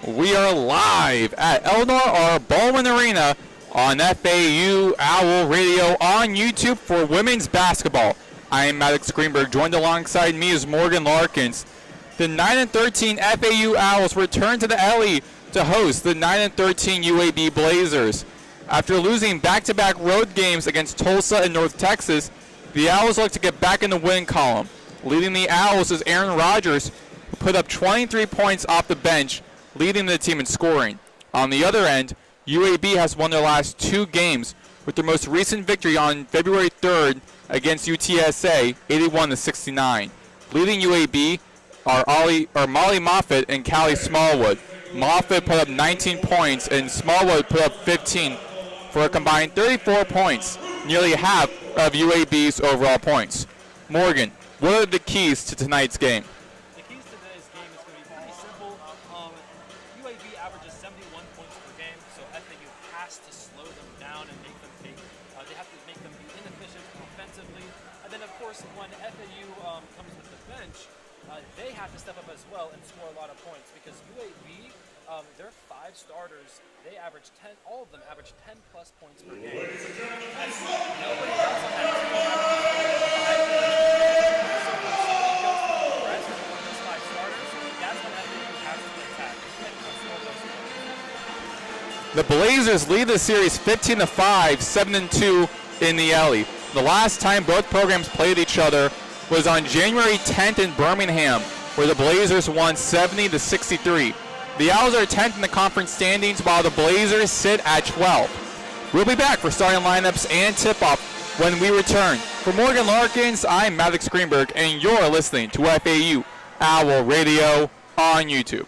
We are live at Eleanor R. Bowman Arena on FAU Owl Radio on YouTube for women's basketball. I am Maddox Greenberg. Joined alongside me is Morgan Larkins. The 9-13 FAU Owls return to the LE to host the 9-13 UAB Blazers. After losing back-to-back road games against Tulsa and North Texas, the Owls look to get back in the win column. Leading the Owls is Aaron Rodgers, who put up 23 points off the bench, leading the team in scoring. On the other end, UAB has won their last two games, with their most recent victory on February 3rd against UTSA, 81-69. Leading UAB are Molly Moffitt and Callie Smallwood. Moffitt put up 19 points and Smallwood put up 15 for a combined 34 points, nearly half of UAB's overall points. Morgan, what are the keys to tonight's game? The keys to today's game is going to be pretty simple. UAB averages 71 points per game, so FAU has to slow them down and make them they have to make them be inefficient offensively. And then, of course, when FAU comes with the bench, they have to step up as well and score a lot of points because UAB, their 5 starters, they average 10. All of them average 10+ points per game. That's nobody else on that team The Blazers lead the series 15-5, 7-2 in the LE. The last time both programs played each other was on January 10th in Birmingham, where the Blazers won 70-63. The Owls are 10th in the conference standings, while the Blazers sit at 12. We'll be back for starting lineups and tip-off when we return. For Morgan Larkins, I'm Maddox Greenberg, and you're listening to FAU Owl Radio on YouTube.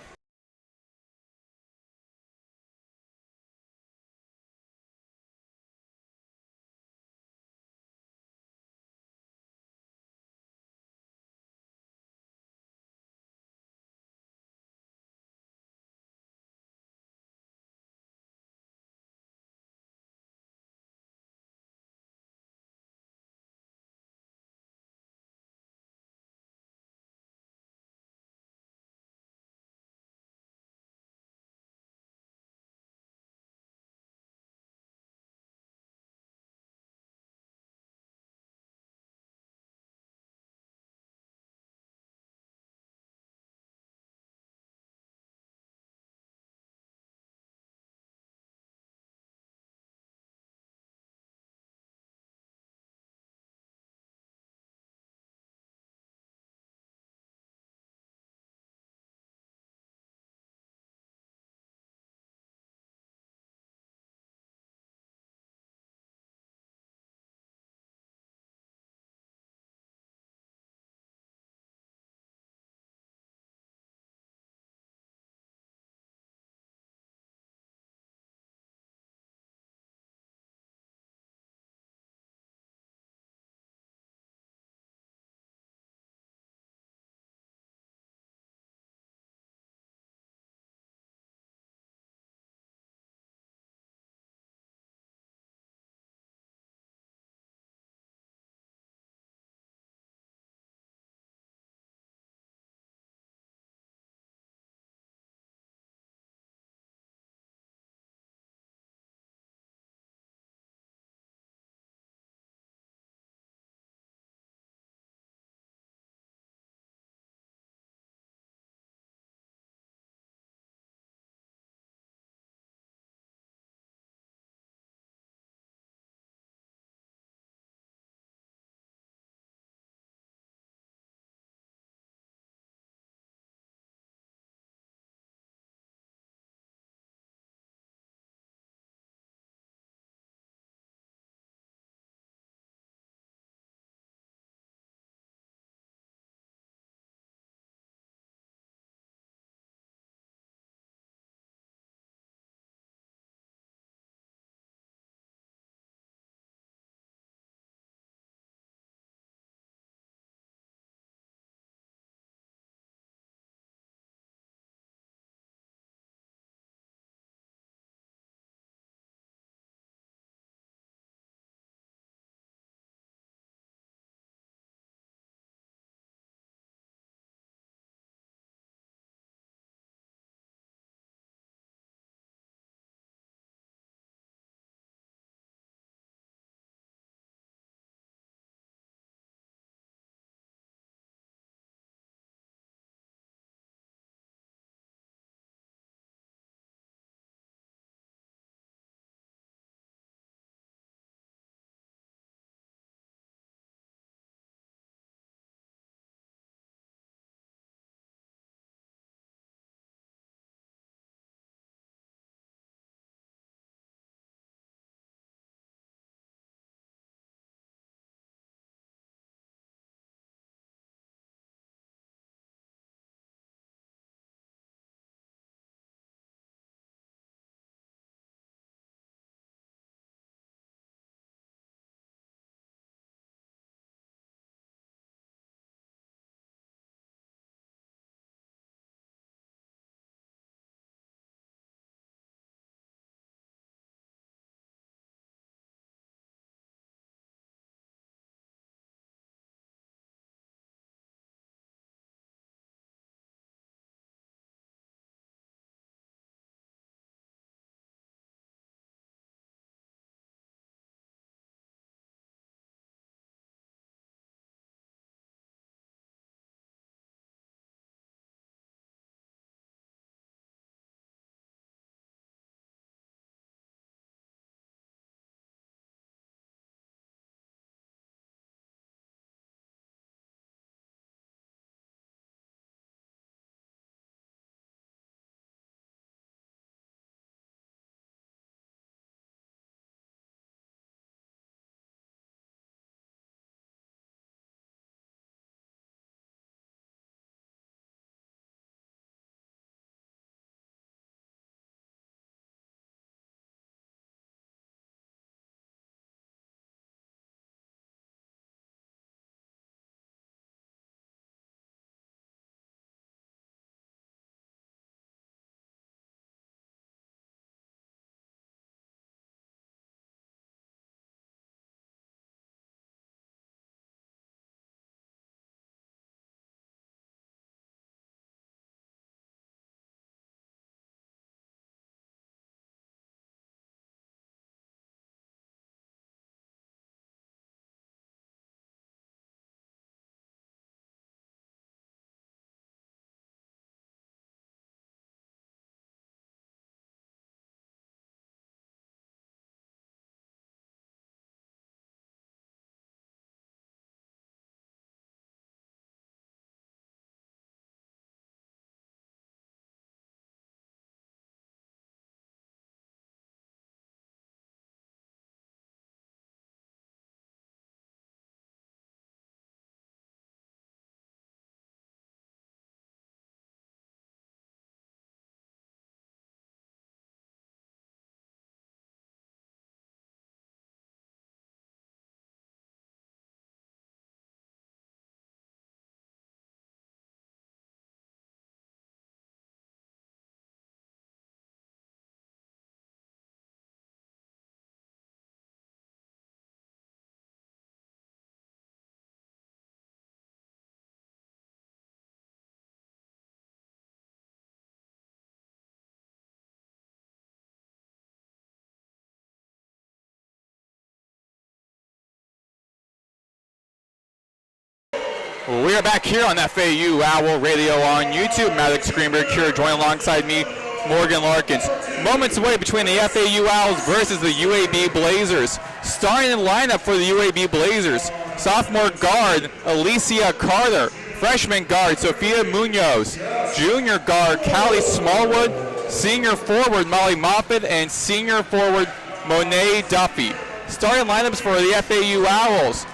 We are back here on FAU Owl Radio on YouTube. Maddox Greenberg here, joined alongside me, Morgan Larkins. Moments away between the FAU Owls versus the UAB Blazers. Starting in lineup for the UAB Blazers, sophomore guard Alicia Carter, freshman guard Sophia Munoz, junior guard Callie Smallwood, senior forward Molly Moffitt, and senior forward Monet Duffy. Starting lineups for the FAU Owls: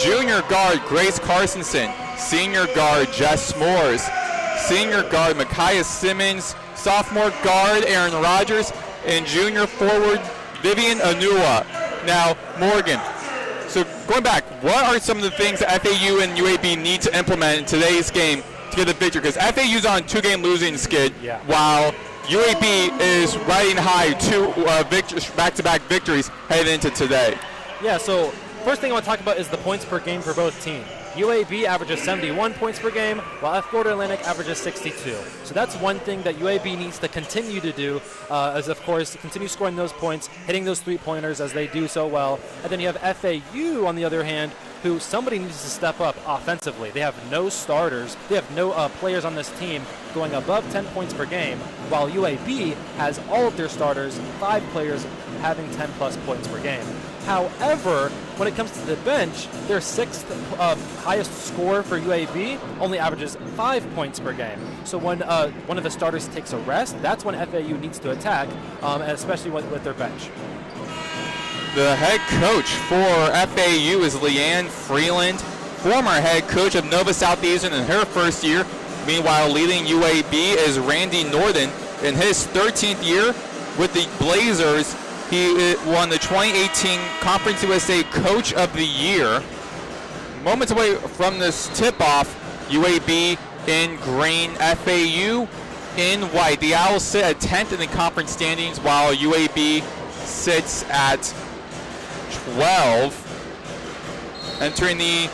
junior guard Grace Carsonson, senior guard Jess S'mores, senior guard Micaiah Simmons, sophomore guard Aaron Rogers, and junior forward Vivian Anua. Now, Morgan, so going back, what are some of the things that FAU and UAB need to implement in today's game to get the victory? Because FAU's on a 2-game losing skid, while UAB is riding high, two back-to-back victories heading into today. Yeah, so first thing I want to talk about is the points per game for both teams. UAB averages 71 points per game, while Florida Atlantic averages 62. So that's one thing that UAB needs to continue to do, is of course continue scoring those points, hitting those three-pointers as they do so well. And then you have FAU on the other hand, who somebody needs to step up offensively. They have no starters. They have no players on this team going above 10 points per game, while UAB has all of their starters, 5 players having 10-plus points per game. However, when it comes to the bench, their 6th highest scorer for UAB only averages 5 points per game. So when one of the starters takes a rest, that's when FAU needs to attack, especially with their bench. The head coach for FAU is Leanne Freeland, former head coach of Nova Southeastern in her first year. Meanwhile, leading UAB is Randy Norton. In his 13th year with the Blazers, he won the 2018 Conference USA Coach of the Year. Moments away from this tip-off, UAB in green, FAU in white. The Owls sit at 10th in the conference standings, while UAB sits at 12. Entering the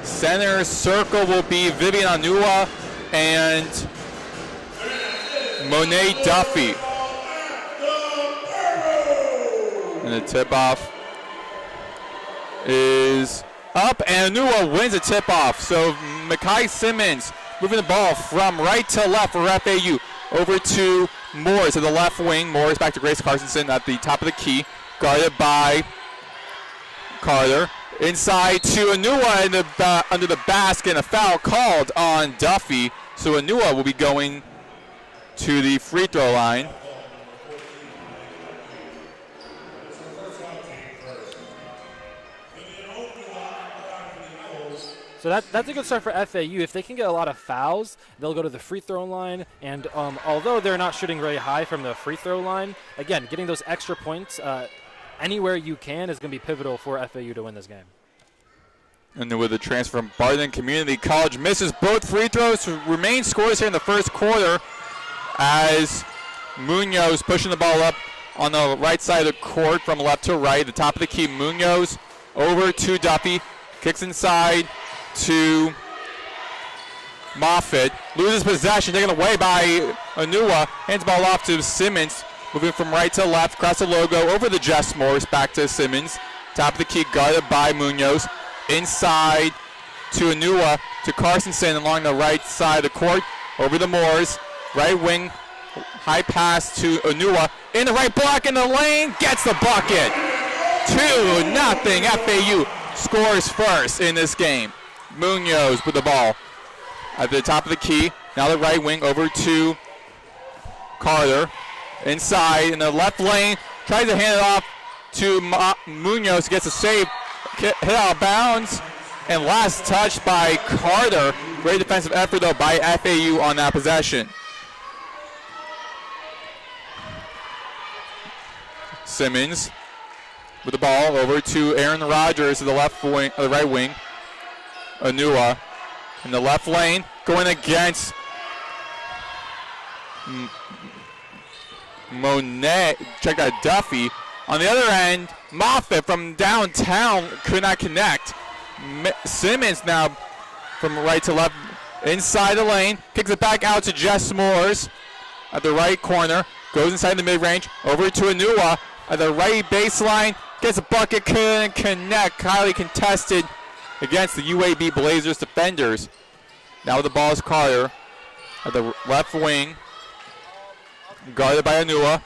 center circle will be Vivian Anua and Monet Duffy. And the tip-off is up, and Anua wins the tip-off. So Micaiah Simmons moving the ball from right to left for FAU. Over to Morris at the left wing. Morris back to Grace Carsonson at the top of the key, guarded by Carter. Inside to Anua under the basket, and a foul called on Duffy. So Anua will be going to the free throw line. So that's a good start for FAU. If they can get a lot of fouls, they'll go to the free throw line. And although they're not shooting very high from the free throw line, again, getting those extra points anywhere you can is going to be pivotal for FAU to win this game. And then with the transfer from Barton Community College, misses both free throws. Remain scores here in the first quarter as Munoz pushing the ball up on the right side of the court from left to right. The top of the key, Munoz over to Duffy. Kicks inside to Moffitt. Loses possession, taken away by Anua. Hands the ball off to Simmons. Moving from right to left, across the logo, over the Jess Morris, back to Simmons. Top of the key, guarded by Munoz. Inside to Anua, to Carsonson along the right side of the court. Over the Moors, right wing, high pass to Anua. In the right block in the lane, gets the bucket. 2-0, FAU scores first in this game. Munoz with the ball at the top of the key. Now the right wing over to Carter. Inside in the left lane, tries to hand it off to Munoz, gets a save, hit out of bounds, and last touch by Carter. Great defensive effort though by FAU on that possession. Simmons with the ball over to Aaron Rogers to the left wing, the right wing. Anua in the left lane, going against Monet. Check out Duffy. On the other end, Moffitt from downtown could not connect. Simmons now from right to left inside the lane, kicks it back out to Jess S'mores at the right corner, goes inside the mid-range, over to Anua at the right baseline, gets a bucket, couldn't connect. Highly contested against the UAB Blazers defenders. Now the ball is Carter at the left wing, guarded by Anua.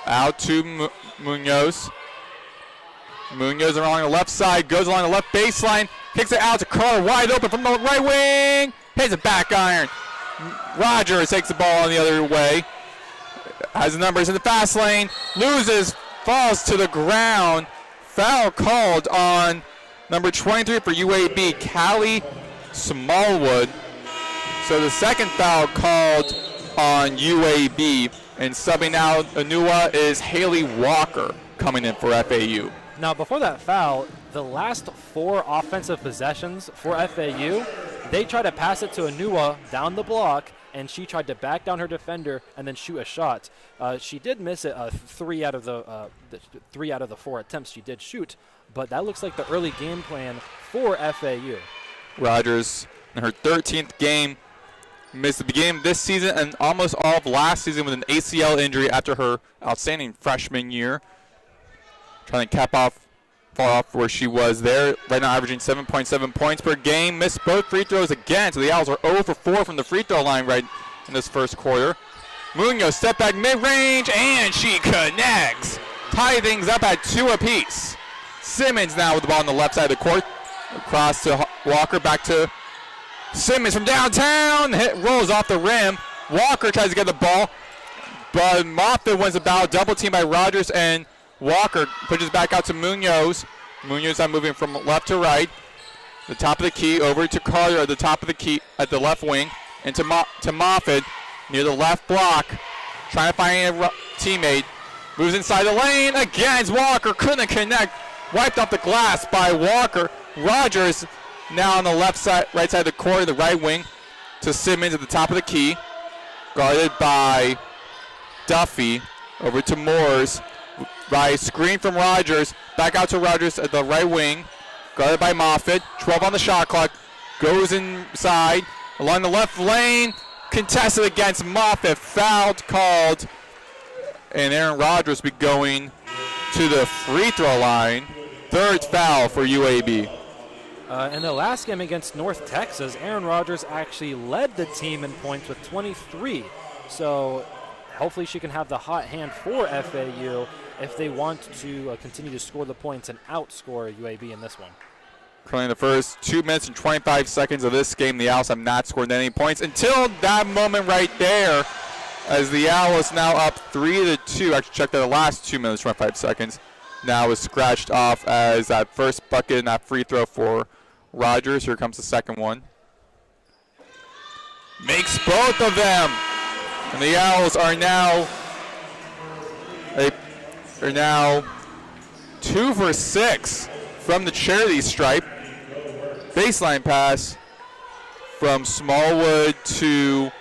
Out to Munoz. Munoz along the left side, goes along the left baseline, kicks it out to Carter, wide open from the right wing, hits a back iron. Rogers takes the ball on the other way, has the numbers in the fast lane, loses, falls to the ground. Foul called on number 23 for UAB, Callie Smallwood. So the second foul called on UAB, and subbing out Anua is Haley Walker coming in for FAU. Now, before that foul, the last 4 offensive possessions for FAU, they tried to pass it to Anua down the block, and she tried to back down her defender and then shoot a shot. She did miss it 3 out of the 4 attempts she did shoot, but that looks like the early game plan for FAU. Rogers, in her 13th game, missed the beginning of this season and almost all of last season with an ACL injury after her outstanding freshman year. Trying to fall off where she was there. Right now averaging 7.7 points per game. Missed both free throws again, so the Owls are 0 for 4 from the free throw line right in this first quarter. Munoz step back mid-range, and she connects. Tie things up at 2 apiece. Simmons now with the ball on the left side of the court. Across to Walker, back to Simmons from downtown, rolls off the rim. Walker tries to get the ball, but Moffitt wins the battle, double team by Rogers, and Walker pushes back out to Munoz. Munoz now moving from left to right. The top of the key over to Carter at the top of the key at the left wing, and to Moffitt near the left block, trying to find a teammate. Moves inside the lane against Walker, couldn't connect. Wiped off the glass by Walker. Rogers now on the left side, right side of the court, the right wing, to Simmons at the top of the key. Guarded by Duffy. Over to Moores. By screen from Rogers. Back out to Rogers at the right wing. Guarded by Moffitt. 12 on the shot clock. Goes inside. Along the left lane. Contested against Moffitt. Fouled called. And Aaron Rogers will be going to the free throw line. Third foul for UAB. In the last game against North Texas, Aaron Rodgers actually led the team in points with 23. So hopefully she can have the hot hand for FAU if they want to continue to score the points and outscore UAB in this one. Currently in the first 2 minutes and 25 seconds of this game, the Owls have not scored any points until that moment right there, as the Owls now up 3-2. Actually, check that the last 2 minutes, 25 seconds. Now is scratched off as that first bucket and that free throw for Rogers. Here comes the second one. Makes both of them. And the Owls are now 2 for 6 from the charity stripe. Baseline pass from Smallwood to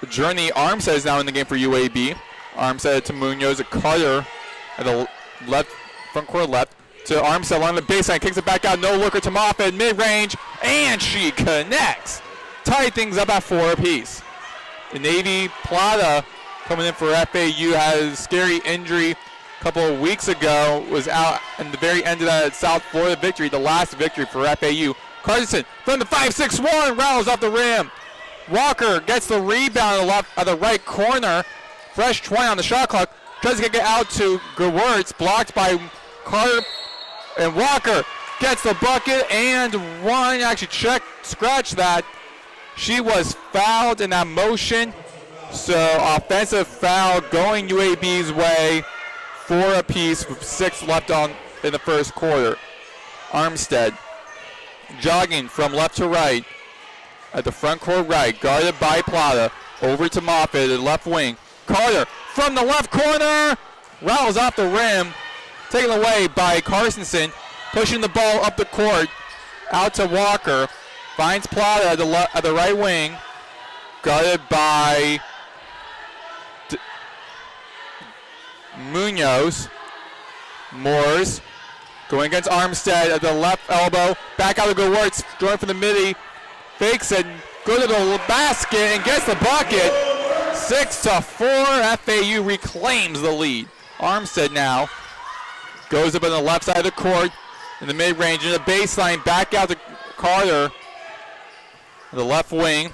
Journey. Armstead is now in the game for UAB. Armstead to Munoz, a Carter at the left, front court left, to Armstead along the baseline, kicks it back out, no looker to Moffitt, mid-range, and she connects. Tie things up at 4 apiece. The Navy Plata coming in for FAU had a scary injury a couple of weeks ago, was out in the very end of that South Florida victory, the last victory for FAU. Carson from the 5-6-1, rattles off the rim. Walker gets the rebound at the right corner. Fresh 20 on the shot clock. Tries to get out to Gewurz, blocked by Carter. And Walker gets the bucket and one. Actually, scratch that. She was fouled in that motion. So offensive foul going UAB's way. 4 apiece with 6 left on in the first quarter. Armstead jogging from left to right at the front court right, guarded by Plata. Over to Moffitt at the left wing. Carter from the left corner, rattles off the rim, taken away by Carstensen, pushing the ball up the court, out to Walker, finds Plata at the right wing, guarded by Munoz. Moores going against Armstead at the left elbow, back out to Gewurz, going for the midi, fakes it, go to the basket and gets the bucket. 6-4, FAU reclaims the lead. Armstead now goes up on the left side of the court, in the mid-range, in the baseline, back out to Carter. The left wing,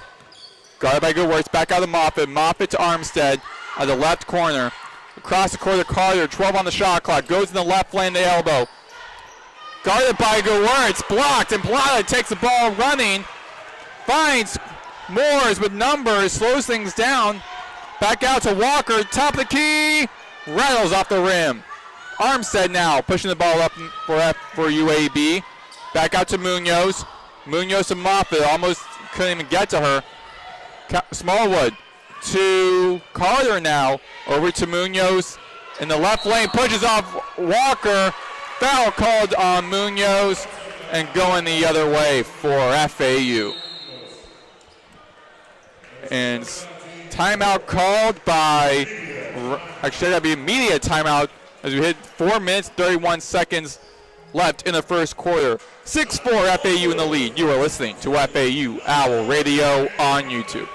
guarded by Goodworks, back out to Moffitt. Moffitt to Armstead at the left corner. Across the court to Carter, 12 on the shot clock. Goes in the left lane, the elbow. Guarded by Goodworks, blocked, and Plata takes the ball running. Finds Moores with numbers, slows things down. Back out to Walker, top of the key, rattles off the rim. Armstead now pushing the ball up for UAB. Back out to Munoz. Munoz to Moffitt, almost couldn't even get to her. Smallwood to Carter now, over to Munoz in the left lane, pushes off Walker. Foul called on Munoz and going the other way for FAU. And timeout called by, actually that'd be immediate timeout as we hit 4 minutes, 31 seconds left in the first quarter. 6-4 FAU in the lead. You are listening to FAU Owl Radio on YouTube.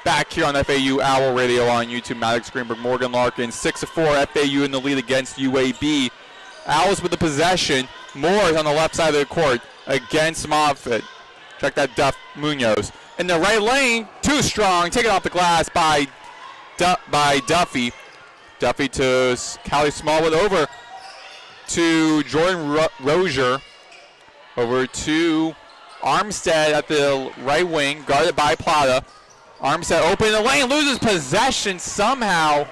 Back here on FAU Owl Radio on YouTube, Maddox, Greenberg, Morgan, Larkins, 6-4, FAU in the lead against UAB. Owls with the possession. Moore on the left side of the court against Moffitt. Check that Munoz. In the right lane, too strong, taken off the glass by Duffy. Duffy to Callie Smallwood, over to Jordan Rozier. Over to Armstead at the right wing, guarded by Plata. Armstead open in the lane, loses possession somehow.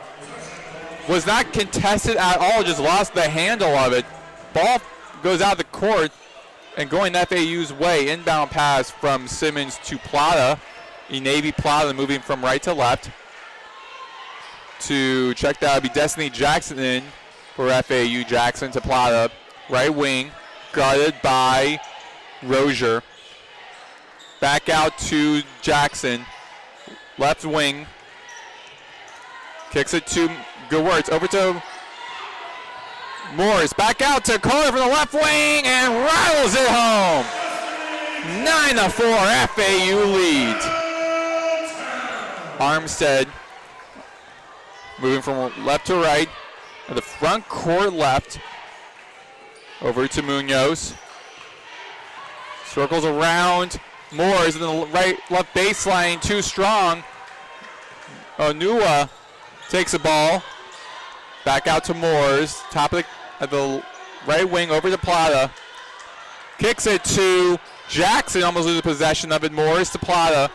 Was not contested at all, just lost the handle of it. Ball goes out of the court and going FAU's way. Inbound pass from Simmons to Plata. Navy Plata moving from right to left. To check that would be Destiny Jackson in for FAU. Jackson to Plata. Right wing, guarded by Rozier. Back out to Jackson. Left wing, kicks it to Goodworks, over to Morris, back out to Carter from the left wing, and rattles it home. 9-4, FAU leads. Armstead moving from left to right, at the front court left. Over to Munoz. Circles around. Moores in the left baseline, too strong. Onua takes the ball. Back out to Moores. Top of the right wing over to Plata. Kicks it to Jackson. Almost loses possession of it. Moores to Plata.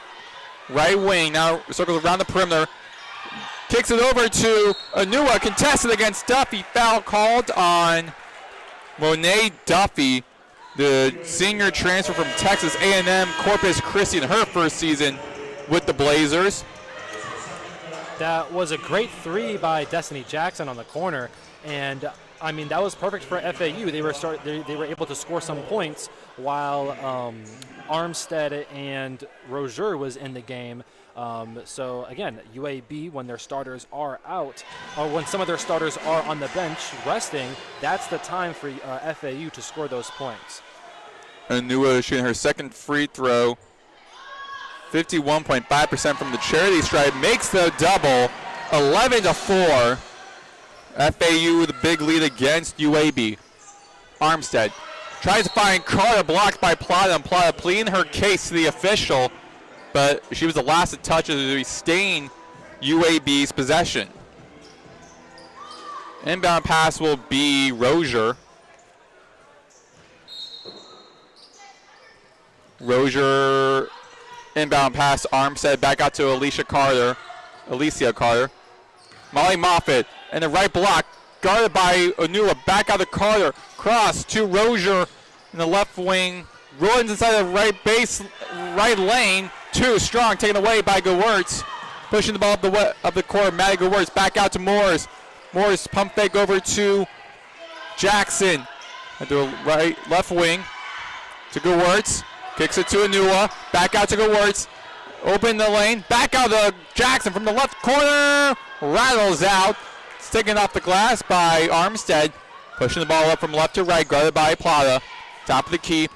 Right wing. Now circles around the perimeter. Kicks it over to Onua. Contested against Duffy. Foul called on Monet Duffy, the senior transfer from Texas A&M Corpus Christi in her first season with the Blazers. That was a great three by Destiny Jackson on the corner, and I mean that was perfect for FAU. They were able to score some points while Armstead and Rozier was in the game. So again, UAB, when their starters are out, or when some of their starters are on the bench resting, that's the time for FAU to score those points. Onua shooting her second free throw. 51.5% from the charity stripe, makes the double, 11-4. FAU with a big lead against UAB. Armstead tries to find Carter, blocked by Plata, and Plata pleading her case to the official, but she was the last to touch it to stain UAB's possession. Inbound pass will be Rozier. Rozier inbound pass, Armstead back out to Alicia Carter. Molly Moffitt and the right block, guarded by Onua, back out to Carter. Cross to Rozier in the left wing. Ruins inside the right lane. Too strong, taken away by Gewurz. Pushing the ball up the court. Maddie Gewurz back out to Moores. Moores pump fake over to Jackson. At the left wing to Gewurz. Kicks it to Onua. Back out to Gewurz. Open the lane. Back out to Jackson from the left corner. Rattles out. It's taken off the glass by Armstead. Pushing the ball up from left to right. Guarded by Plata. Top of the key.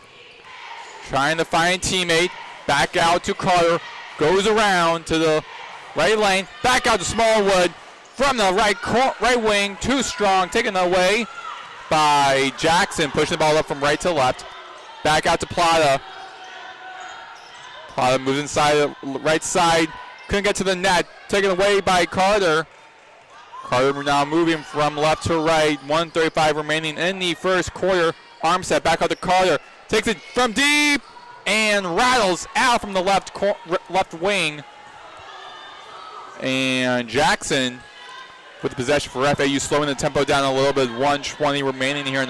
Trying to find a teammate. Back out to Carter. Goes around to the right lane. Back out to Smallwood. From the right wing. Too strong. Taken away by Jackson. Pushing the ball up from right to left. Back out to Plata. Plata moves inside the right side. Couldn't get to the net. Taken away by Carter. Carter now moving from left to right. 1:35 remaining in the first quarter. Armstead back out to Carter. Takes it from deep and rattles out from the left wing. And Jackson with the possession for FAU, slowing the tempo down a little bit. 1:20 remaining here in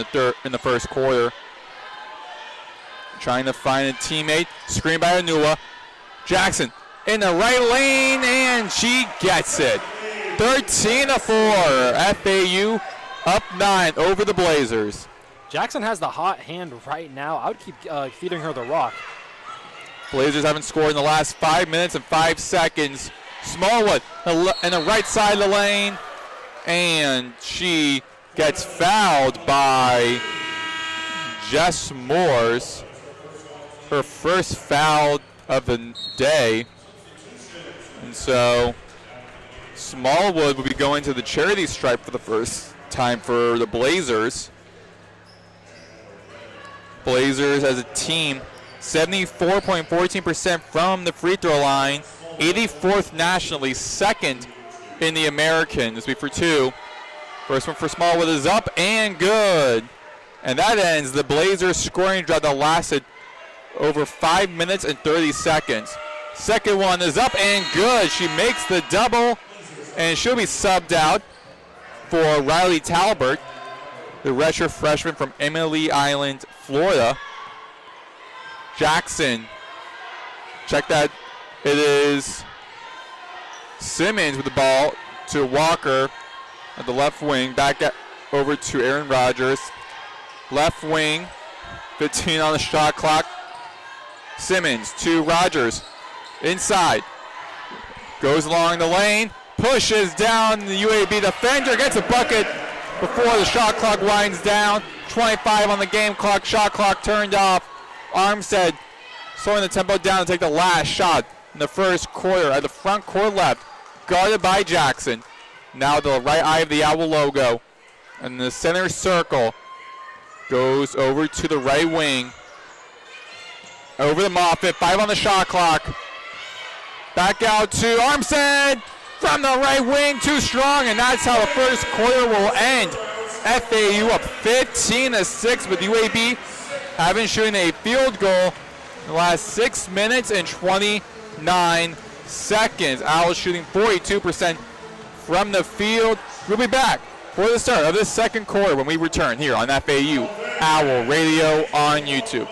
the first quarter. Trying to find a teammate. Screen by Onua. Jackson in the right lane, and she gets it. 13-4. FAU up 9 over the Blazers. Jackson has the hot hand right now. I would keep feeding her the rock. Blazers haven't scored in the last 5 minutes and 5 seconds. Smallwood in the right side of the lane, and she gets fouled by Jess Moores. Her first foul of the day. And so Smallwood will be going to the charity stripe for the first time for the Blazers. Blazers as a team, 74.14% from the free throw line, 84th nationally, second in the American. This will be for two. First one for Smallwood is up and good. And that ends the Blazers scoring drought that lasted over 5 minutes and 30 seconds. Second one is up and good. She makes the double, and she'll be subbed out for Riley Talbert, the redshirt freshman from Emily Island, Florida. Jackson, check that. It is Simmons with the ball to Walker at the left wing. Back over to Aaron Rodgers. Left wing, 15 on the shot clock. Simmons to Rodgers. Inside. Goes along the lane. Pushes down the UAB defender. Gets a bucket before the shot clock winds down. 25 on the game clock. Shot clock turned off. Armstead slowing the tempo down to take the last shot in the first quarter at the front court left. Guarded by Jackson. Now the right eye of the Owl logo. In the center circle. Goes over to the right wing. Over to Moffitt. 5 on the shot clock. Back out to Armstead. From the right wing, too strong, and that's how the first quarter will end. FAU up 15-6 with UAB having shooting a field goal in the last 6 minutes and 29 seconds. Owls shooting 42% from the field. We'll be back for the start of this second quarter when we return here on FAU Owl Radio on YouTube.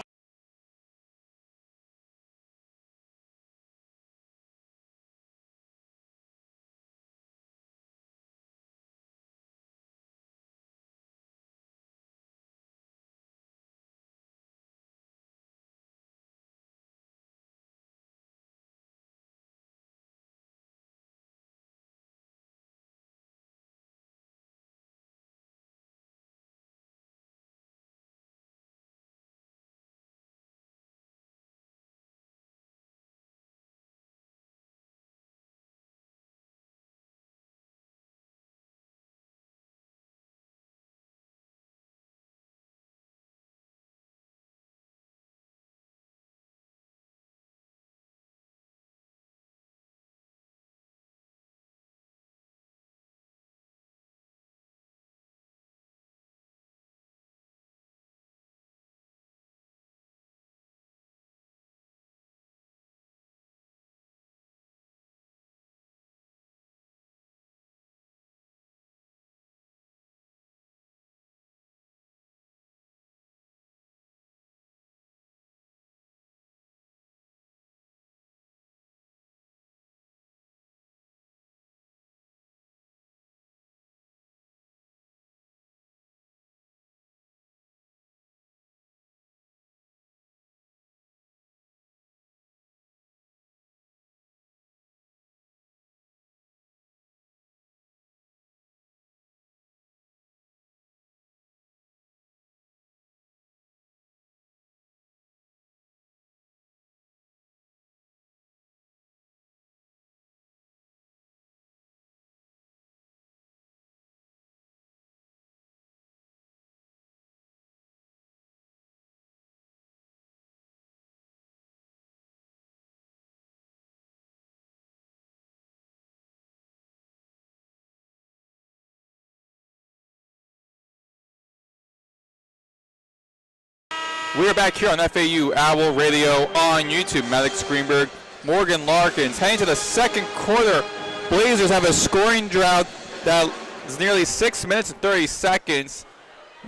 We are back here on FAU Owl Radio on YouTube. Maddox, Greenberg, Morgan, Larkins. Heading to the second quarter, Blazers have a scoring drought that is nearly 6 minutes and 30 seconds.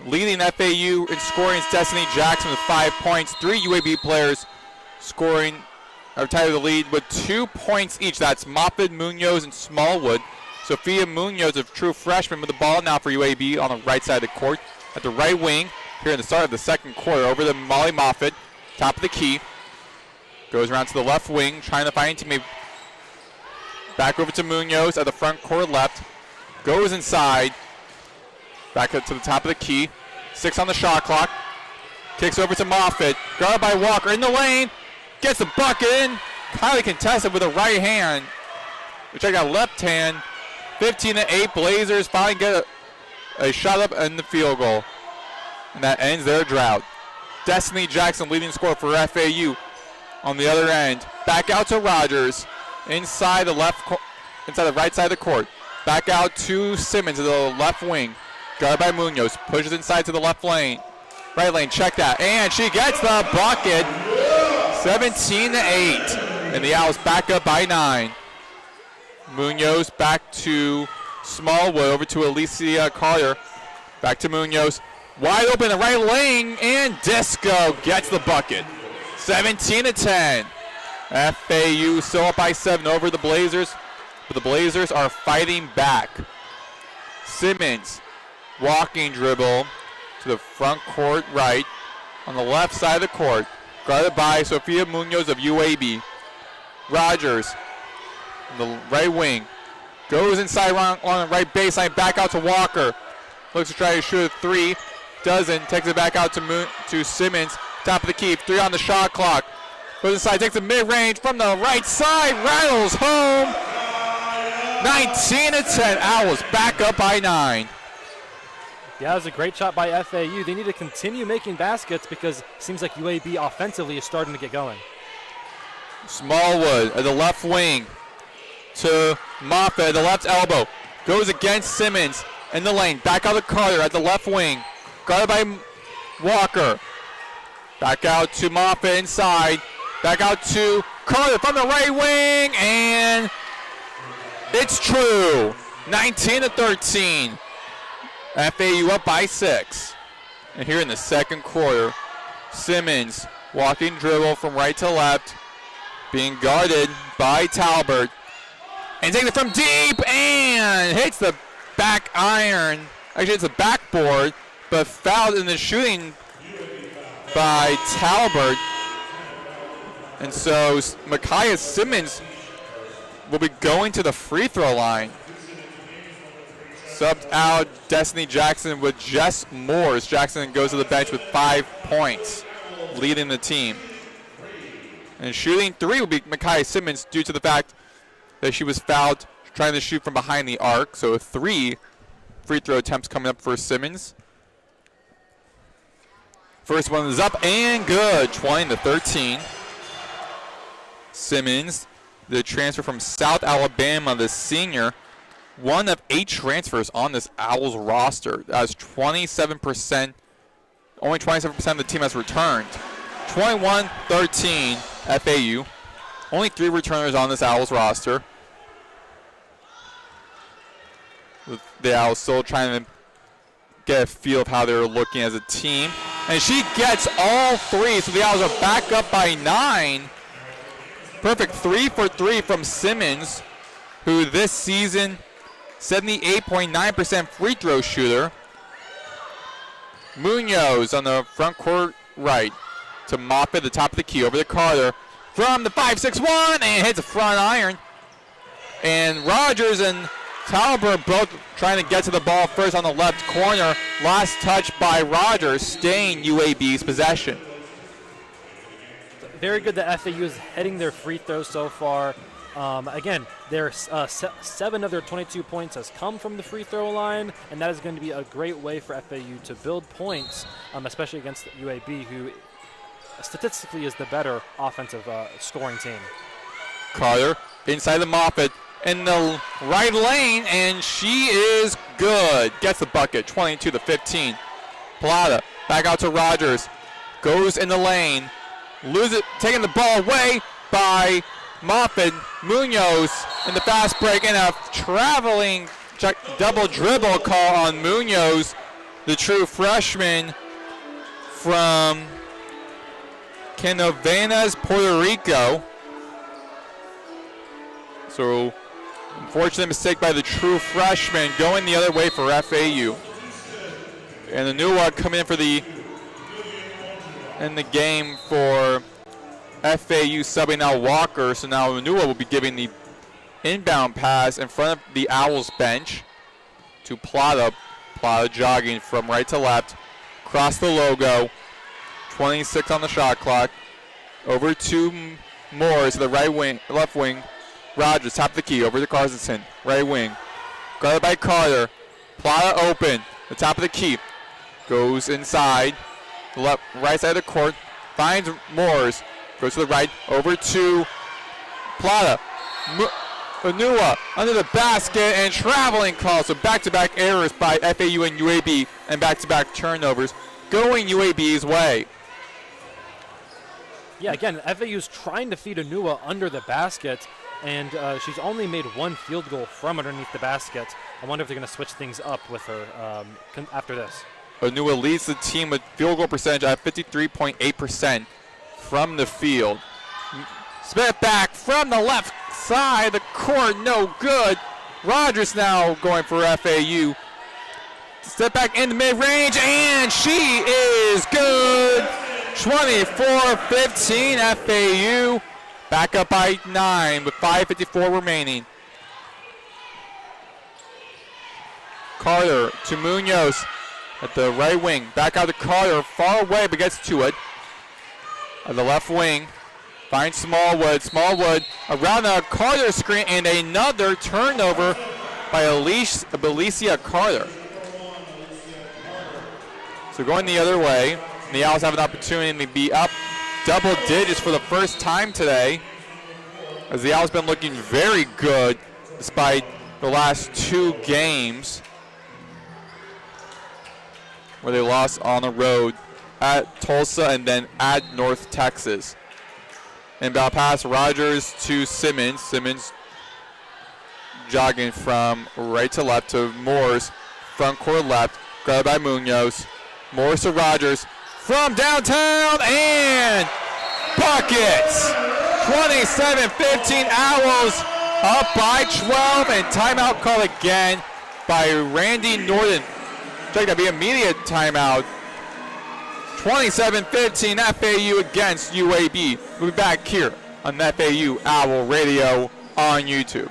Leading FAU in scoring is Destiny Jackson with 5 points. 3 UAB players scoring are tied with the lead with 2 points each. That's Moffitt, Munoz, and Smallwood. Sophia Munoz, a true freshman, with the ball now for UAB on the right side of the court. At the right wing, here in the start of the second quarter, over to Molly Moffitt, top of the key. Goes around to the left wing, trying to find a teammate. Back over to Munoz at the front court left. Goes inside. Back up to the top of the key. 6 on the shot clock. Kicks over to Moffitt. Guarded by Walker in the lane. Gets the bucket in. Highly contested with a right hand. Which I got left hand. 15-8. Blazers finally get a shot up in the field goal. And that ends their drought. Destiny Jackson leading scorer for FAU on the other end. Back out to Rogers. Inside the right side of the court. Back out to Simmons to the left wing. Guarded by Munoz. Pushes inside to the left lane. Right lane, check that. And she gets the bucket. 17-8. And the Owls back up by 9. Munoz back to Smallwood. Over to Alicia Carter. Back to Munoz. Wide open in the right lane. And Disco gets the bucket. 17-10. FAU still up by 7 over the Blazers. But the Blazers are fighting back. Simmons. Walking dribble to the front court right on the left side of the court. Guarded by Sophia Munoz of UAB. Rogers on the right wing. Goes inside on the right baseline. Back out to Walker. Looks to try to shoot a 3. Doesn't. Takes it back out to Simmons. Top of the key. 3 on the shot clock. Goes inside. Takes a mid-range from the right side. Rattles home. 19-10. Owls back up by 9. Yeah, that was a great shot by FAU. They need to continue making baskets because it seems like UAB offensively is starting to get going. Smallwood at the left wing to Moffitt at the left elbow. Goes against Simmons in the lane. Back out to Carter at the left wing. Guarded by Walker. Back out to Moffitt inside. Back out to Carter from the right wing. And it's true. 19-13. FAU up by 6. And here in the second quarter, Simmons walking dribble from right to left, being guarded by Talbert. And taking it from deep and hits the back iron. Actually, it's a backboard, but fouled in the shooting by Talbert. And so Micaiah Simmons will be going to the free throw line. Subbed out Destiny Jackson with Jess Moores. Jackson goes to the bench with 5 points, leading the team. And shooting 3 will be Micaiah Simmons due to the fact that she was fouled trying to shoot from behind the arc. So 3 free throw attempts coming up for Simmons. First one is up and good, 20-13. Simmons, the transfer from South Alabama, the senior, one of 8 transfers on this Owls roster. That's 27%. Only 27% of the team has returned. 21-13 FAU. Only 3 returners on this Owls roster. The Owls still trying to get a feel of how they're looking as a team. And she gets all 3, so the Owls are back up by 9. Perfect 3 for 3 from Simmons, who this season 78.9% free throw shooter. Munoz on the front court right to Moffitt, the top of the key, over to Carter from the 5-6-1 and hits a front iron. And Rogers and Talbert both trying to get to the ball first on the left corner. Last touch by Rogers, staying UAB's possession. Very good that FAU is heading their free throws so far. Again, their 7 of their 22 points has come from the free throw line, and that is going to be a great way for FAU to build points, especially against UAB, who statistically is the better offensive scoring team. Carter inside the Moffitt in the right lane, and she is good. Gets the bucket, 22-15. Plata back out to Rogers. Goes in the lane. Lose it, taking the ball away by Moffitt. Munoz in the fast break, and a traveling double dribble call on Munoz, the true freshman from Canovenas, Puerto Rico. So, unfortunate mistake by the true freshman, going the other way for FAU. And the new one coming in for the game for FAU, subbing out Walker. So now Manua will be giving the inbound pass in front of the Owls bench to Plata. Plata jogging from right to left, across the logo. 26 on the shot clock. Over to Moores, the right wing, left wing. Rogers, top of the key, over to Carstensen, right wing. Guarded by Carter. Plata open, the top of the key. Goes inside, left, right side of the court. Finds Moores, goes to the right, over to Plata. Manua under the basket and traveling call. So back-to-back errors by FAU and UAB and back-to-back turnovers going UAB's way. Yeah, again, FAU's trying to feed Anua under the basket, and she's only made 1 field goal from underneath the basket. I wonder if they're going to switch things up with her after this. Anua leads the team with field goal percentage at 53.8% from the field. Spin it back from the left side of the court, no good. Rogers now going for FAU. Step back in the mid-range, and she is good. 24-15 FAU. Back up by 9 with 5:54 remaining. Carter to Munoz at the right wing. Back out to Carter, far away but gets to it. At the left wing, finds Smallwood. Smallwood around the Carter screen, and another turnover by Alicia Carter. So going the other way, and the Owls have an opportunity to be up double digits for the first time today, as the Owls been looking very good despite the last 2 games where they lost on the road at Tulsa and then at North Texas. Inbound pass, Rogers to Simmons. Simmons jogging from right to left to Morris, front court left, grabbed by Munoz. Morris to Rogers from downtown and buckets. 27-15, Owls up by 12, and timeout call again by Randy Norton. Check that, be immediate timeout. 27-15, FAU against UAB. We'll be back here on FAU Owl Radio on YouTube.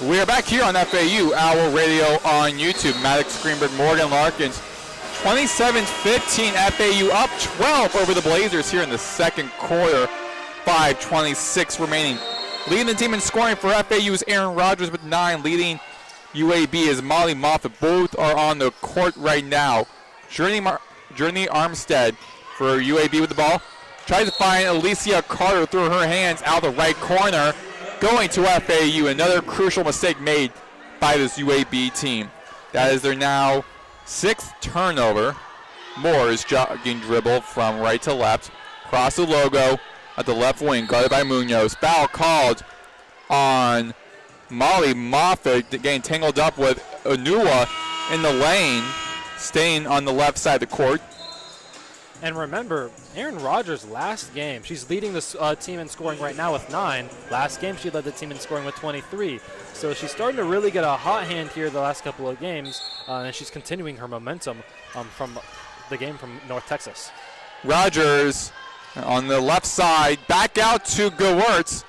We are back here on FAU Owl Radio on YouTube. Maddox, Greenberg, Morgan, Larkins. 27-15, FAU up 12 over the Blazers here in the second quarter. 5:26 remaining. Leading the team in scoring for FAU is Aaron Rodgers with 9. Leading UAB is Molly Moffitt. Both are on the court right now. Journey Armstead for UAB with the ball. Tries to find Alicia Carter through her hands out the right corner. Going to FAU, another crucial mistake made by this UAB team. That is their now 6th turnover. Moore is jogging dribble from right to left. Cross the logo at the left wing, guarded by Munoz. Foul called on Molly Moffitt, getting tangled up with Onua in the lane, staying on the left side of the court. And remember, Aaron Rodgers last game, she's leading this team in scoring right now with 9. Last game, she led the team in scoring with 23. So she's starting to really get a hot hand here the last couple of games, and she's continuing her momentum from the game from North Texas. Rodgers on the left side, back out to Gewurz,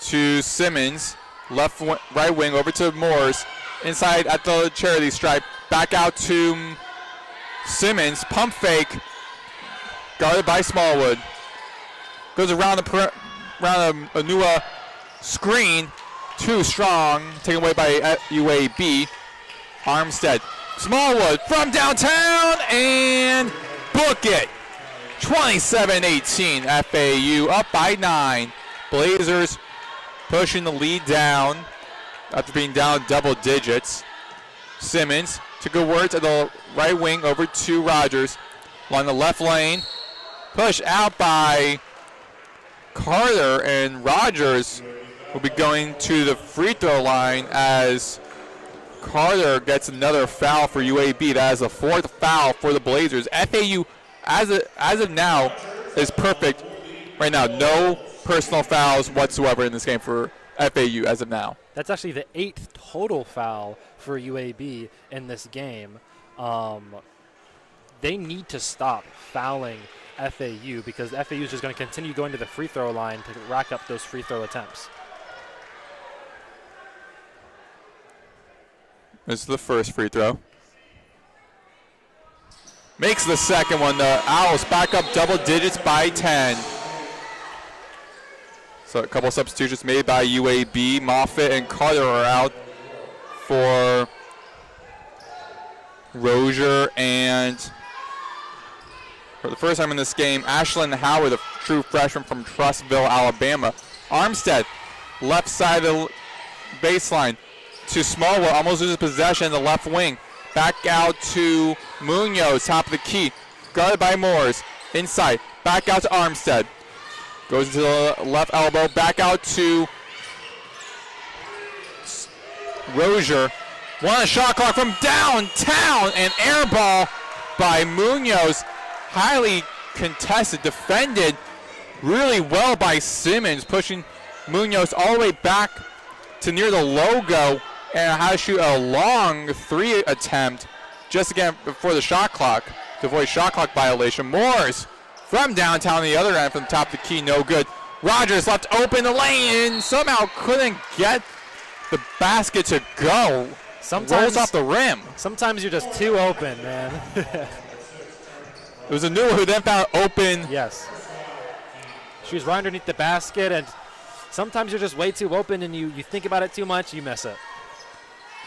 to Simmons, right wing over to Morris, inside at the charity stripe, back out to Simmons, pump fake, guarded by Smallwood. Goes around a Onua screen, too strong, taken away by UAB. Armstead, Smallwood from downtown, and Book it. 27-18. FAU up by 9. Blazers pushing the lead down after being down double digits. Simmons to good words at the right wing over to Rogers. Along the left lane. Push out by Carter, and Rogers will be going to the free throw line as Carter gets another foul for UAB. That is the 4th foul for the Blazers. FAU, as of now, is perfect right now. No personal fouls whatsoever in this game for FAU as of now. That's actually the 8th total foul for UAB in this game. They need to stop fouling FAU because FAU is just going to continue going to the free throw line to rack up those free throw attempts. This is the first free throw. Makes the second one. The Owls back up double digits by 10. So a couple substitutions made by UAB. Moffitt and Carter are out for Rozier, and for the first time in this game, Ashlyn Howard, the true freshman from Trussville, Alabama. Armstead, left side of the baseline to Smallwood, almost loses possession in the left wing. Back out to Munoz, top of the key. Guarded by Moores, inside. Back out to Armstead. Goes into the left elbow, back out to Rozier. One shot clock from downtown, and air ball by Munoz. Highly contested, defended really well by Simmons, pushing Munoz all the way back to near the logo, and how to shoot a long 3 attempt just again before the shot clock to avoid shot clock violation. Moores from downtown the other end from the top of the key, no good. Rogers left open the lane and somehow couldn't get the basket to go. Rolls off the rim. Sometimes you're just too open, man. It was Anua who then found open. Yes. She was right underneath the basket, and sometimes you're just way too open and you think about it too much, you miss it.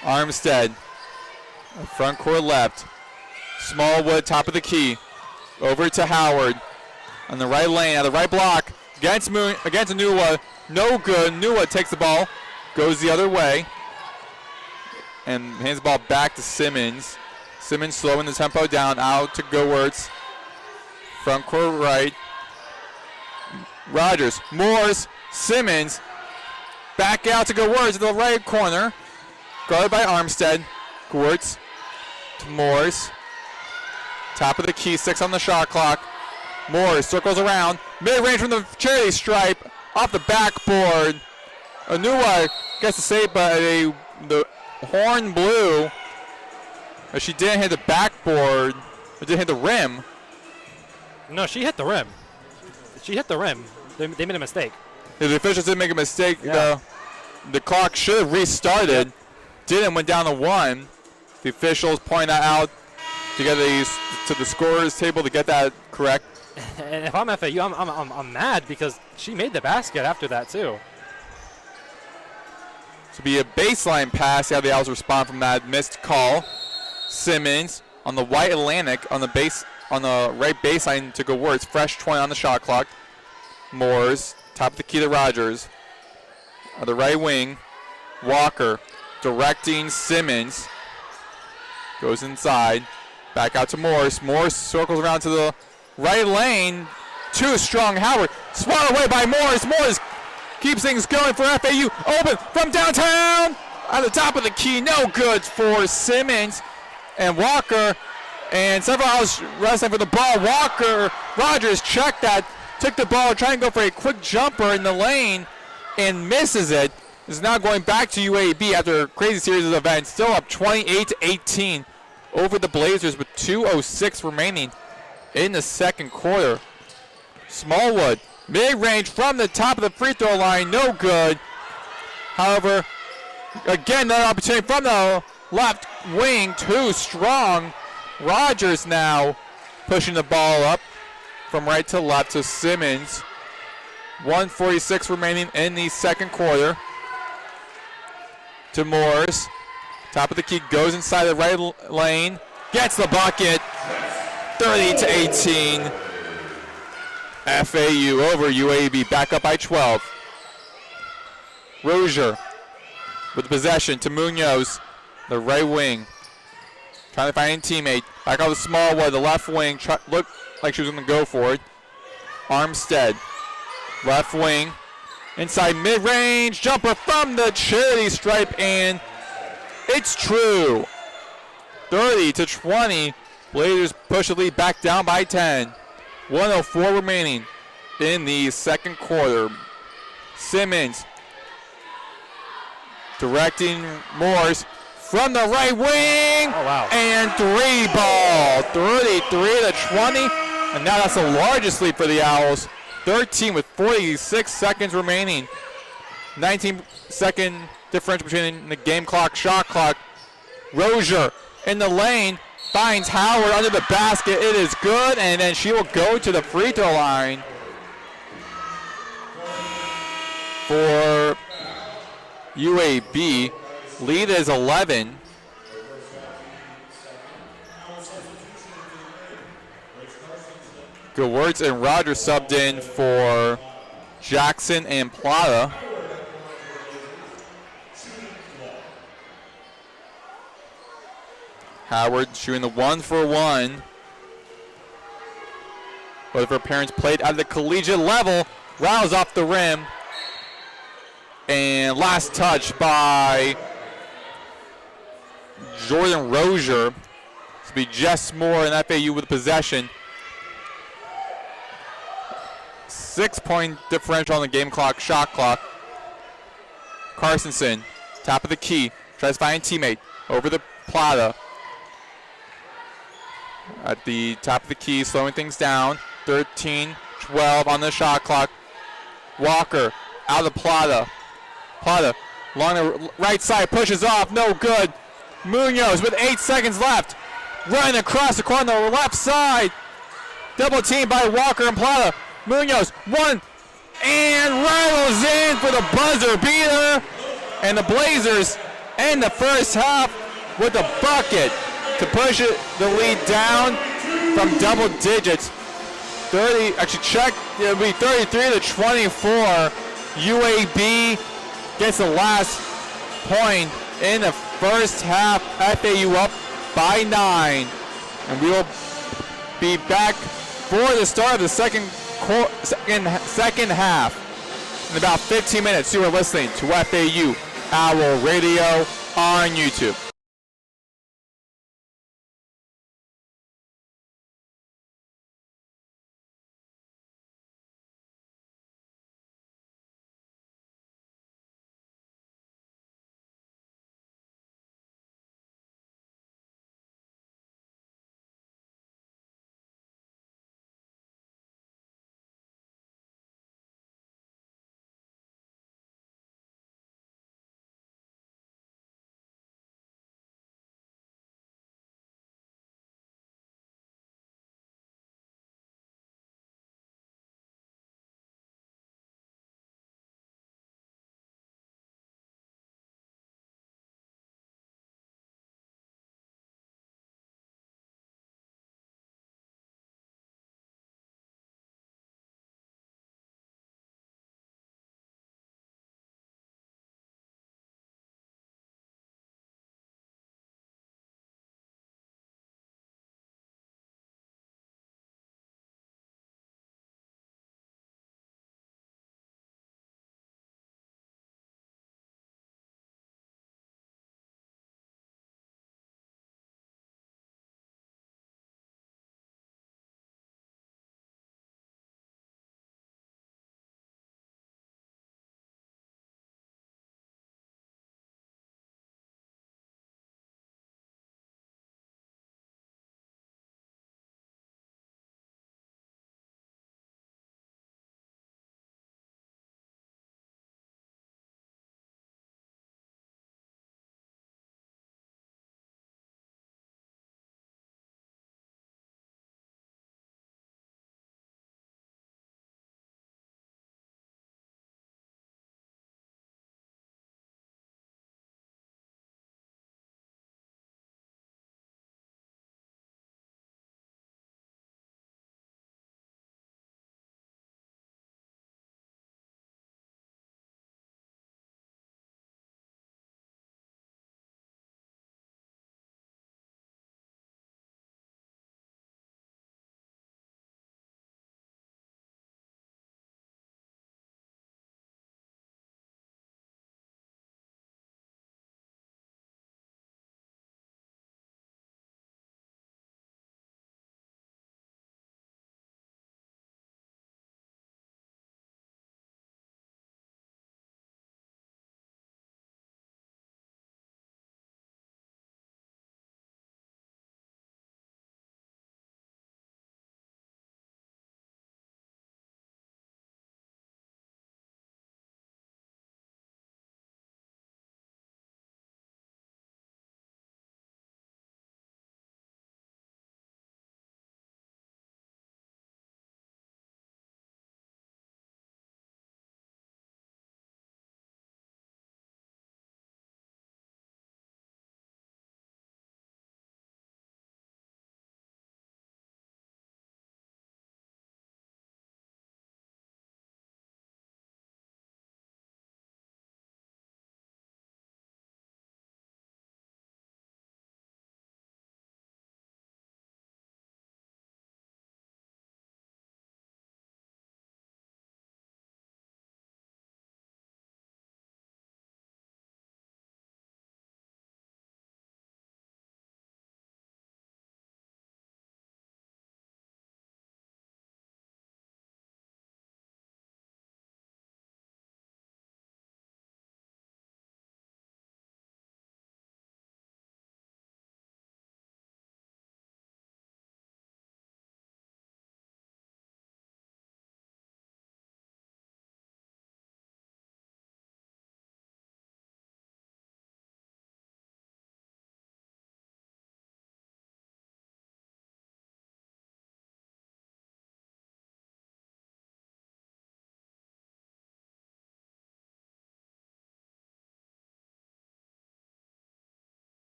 Armstead, front court left. Smallwood, top of the key. Over to Howard on the right lane, the right block. Against Anua, no good. Anua takes the ball, goes the other way, and hands the ball back to Simmons. Simmons slowing the tempo down, out to Gowertz. Front court right. Rogers, Moores, Simmons. Back out to Gowertz in the right corner. Guarded by Armstead. Gowertz to Moores. Top of the key, 6 on the shot clock. Moores circles around. Mid-range from the charity stripe. Off the backboard. Anua gets the save, but the horn blew. But she didn't hit the backboard. Or didn't hit the rim. No, she hit the rim. She hit the rim. They made a mistake. The officials didn't make a mistake. Yeah. The clock should have restarted. Yep. Didn't, went down to 1. The officials point that out to get to the scorers table to get that correct. And if I'm FAU, I'm mad because she made the basket after that too. To be a baseline pass, how the Owls respond from that missed call. Simmons on the White Atlantic on the right baseline to Gowertz. Fresh 20 on the shot clock. Moores, top of the key to Rogers. On the right wing, Walker directing Simmons. Goes inside. Back out to Morris. Morris circles around to the right lane. Too strong. Howard swatted away by Morris. Morris keeps things going for FAU. Open from downtown. At the top of the key. No good for Simmons and Walker. And several Owls wrestling for the ball. Walker, Rogers checked that. Took the ball, trying to go for a quick jumper in the lane and misses it. Is now going back to UAB after a crazy series of events. Still up 28-18 over the Blazers with 2:06 remaining in the second quarter. Smallwood, mid-range from the top of the free throw line, no good. However, again, another opportunity from the left wing, too strong. Rogers now pushing the ball up from right to left to Simmons. 1:46 remaining in the second quarter. To Moores. Top of the key, goes inside the right lane. Gets the bucket. 30-18. FAU over UAB, back up by 12. Rozier with the possession to Munoz, the right wing. Trying to find a teammate. Back on the small one, the left wing. Looked like she was going to go for it. Armstead, left wing. Inside mid-range, jumper from the charity stripe, and it's true. 30-20. Blazers push the lead back down by 10. 1:04 remaining in the second quarter. Simmons directing Morse from the right wing. Oh, wow. And 3 ball. 33-20. And now that's the largest lead for the Owls. 13 with 46 seconds remaining. 19-second differential between the game clock, shot clock. Rozier in the lane finds Howard under the basket. It is good, and then she will go to the free throw line for UAB. Lead is 11. Gewurz and Rogers subbed in for Jackson and Plata. Howard shooting the 1-for-1. Both of her parents played at the collegiate level. Rouse off the rim. And last touch by Jordan Rozier. This will be Jess Moore and FAU with possession. 6-point differential on the game clock, shot clock. Carstensen, top of the key, tries to find a teammate over the Plata. At the top of the key, slowing things down. 13-12 on the shot clock. Walker out of the Plata. Plata along the right side, pushes off, no good. Munoz with 8 seconds left. Running across the corner on the left side. Double team by Walker and Plata. Munoz, one, and rattles in for the buzzer beater. And the Blazers end the first half with a bucket to push the lead down from double digits. 30, actually check, it'll be 33-24. UAB gets the last point in the first half. FAU up by 9. And we will be back for the start of the second half in about 15 minutes. You are listening to FAU Owl Radio on YouTube.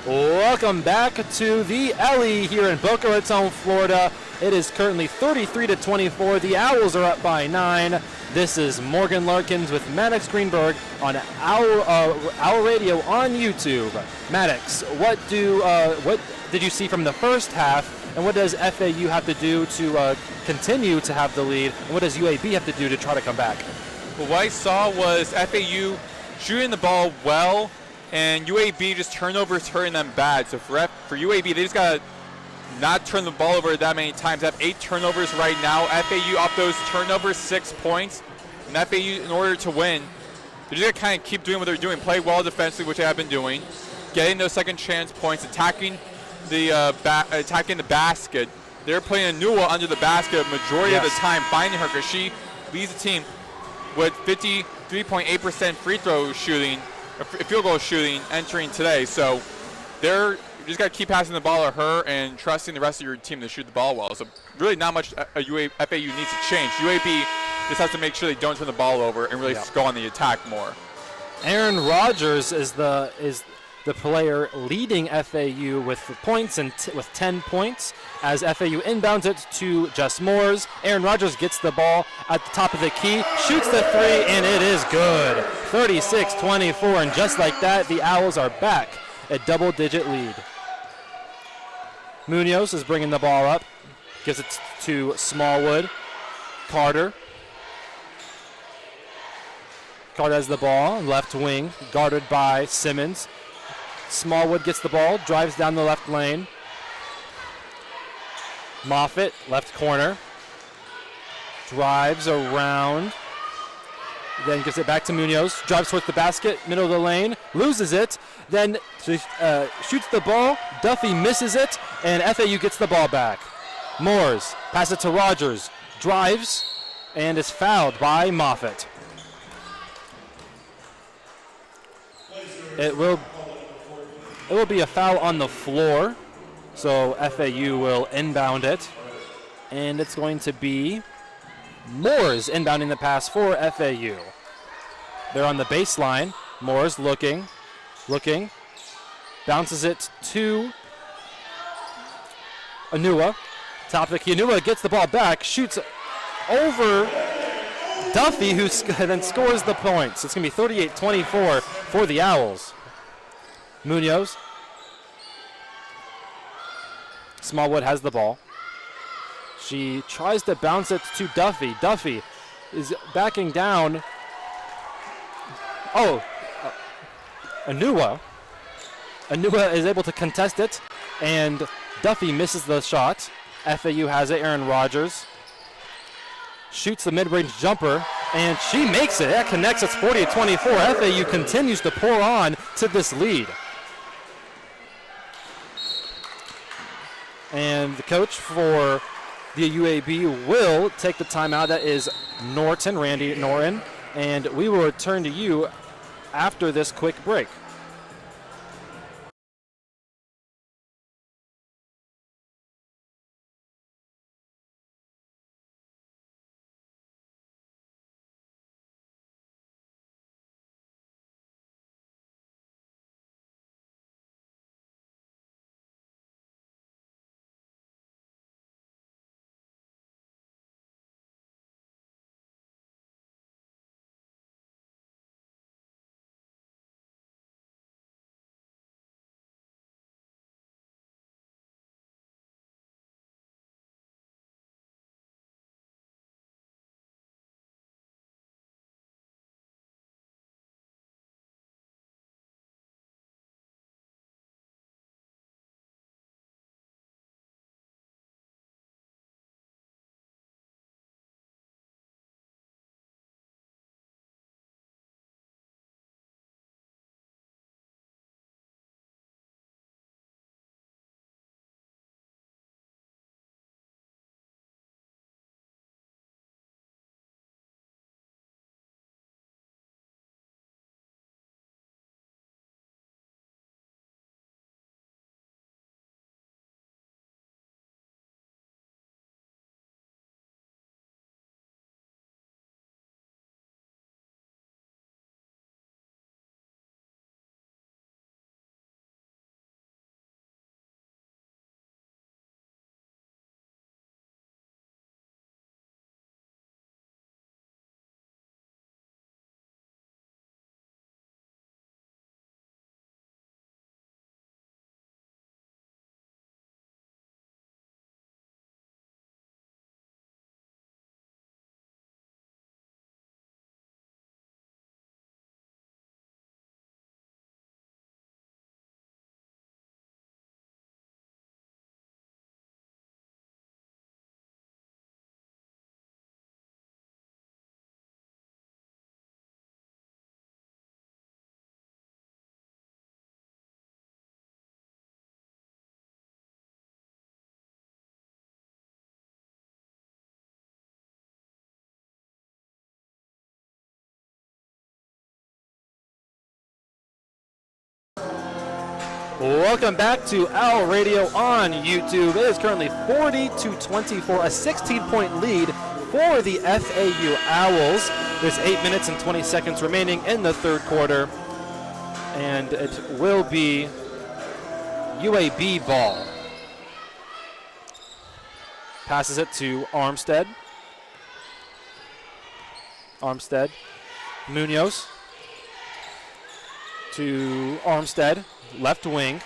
Welcome back to the Ellie here in Boca Raton, Florida. It is currently 33-24. The Owls are up by 9. This is Morgan Larkins with Maddox Greenberg on Owl Radio on YouTube. Maddox, what did you see from the first half, and what does FAU have to do to continue to have the lead, and what does UAB have to do to try to come back? Well, what I saw was FAU shooting the ball well, and UAB just turnovers hurting them bad. So for UAB, they just got to not turn the ball over that many times. They have 8 turnovers right now. FAU off those turnovers, 6 points. And FAU, in order to win, they're just going to kind of keep doing what they're doing, play well defensively, which they have been doing, getting those second chance points, attacking the basket. They're playing Anua under the basket majority of the time, finding her because she leads the team with 53.8% field goal shooting entering today. So you just got to keep passing the ball to her and trusting the rest of your team to shoot the ball well. So really not much FAU needs to change. UAB just has to make sure they don't turn the ball over and really go on the attack more. Aaron Rodgers is the player leading FAU with the points and with 10 points as FAU inbounds it to Jess Moores. Aaron Rodgers gets the ball at the top of the key, shoots the 3, and it is good. 36-24, and just like that, the Owls are back at double-digit lead. Munoz is bringing the ball up, gives it to Smallwood. Carter has the ball, left wing, guarded by Simmons. Smallwood gets the ball, drives down the left lane. Moffitt, left corner, drives around, then gives it back to Munoz, drives towards the basket, middle of the lane, loses it, then shoots the ball, Duffy misses it, and FAU gets the ball back. Moores, pass it to Rodgers, drives, and is fouled by Moffitt. It will be a foul on the floor, so FAU will inbound it, and it's going to be Moores inbounding the pass for FAU. They're on the baseline. Moores looking, bounces it to Anua. Top of the key. Anua gets the ball back, shoots over Duffy, who then scores the points. It's going to be 38-24 for the Owls. Munoz. Smallwood has the ball. She tries to bounce it to Duffy. Duffy is backing down. Anua. Anua is able to contest it, and Duffy misses the shot. FAU has it. Aaron Rodgers shoots the mid-range jumper, and she makes it. That connects. It's 40-24. FAU continues to pour on to this lead. And the coach for the UAB will take the timeout. That is Randy Norton. And we will return to you after this quick break. Welcome back to Owl Radio on YouTube. It is currently 40-24, a 16-point lead for the FAU Owls. There's 8 minutes and 20 seconds remaining in the third quarter, and it will be UAB ball. Passes it to Armstead. Munoz to Armstead, left wing,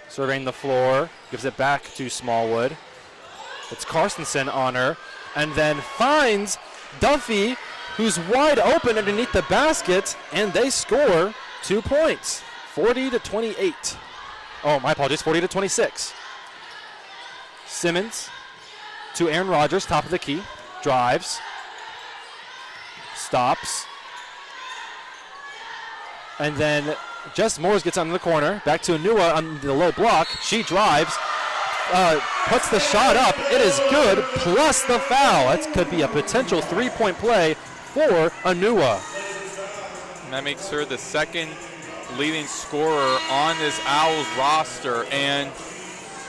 surveying the floor, gives it back to Smallwood. It's Carstensen on her, and then finds Duffy, who's wide open underneath the basket, and they score 2 points, 40-28. Oh, my apologies, 40-26. Simmons to Aaron Rodgers, top of the key, drives, stops, and then Jess Moores gets on the corner, back to Anua on the low block. She drives, puts the shot up. It is good, plus the foul. That could be a potential three-point play for Anua. And that makes her the second leading scorer on this Owls roster, and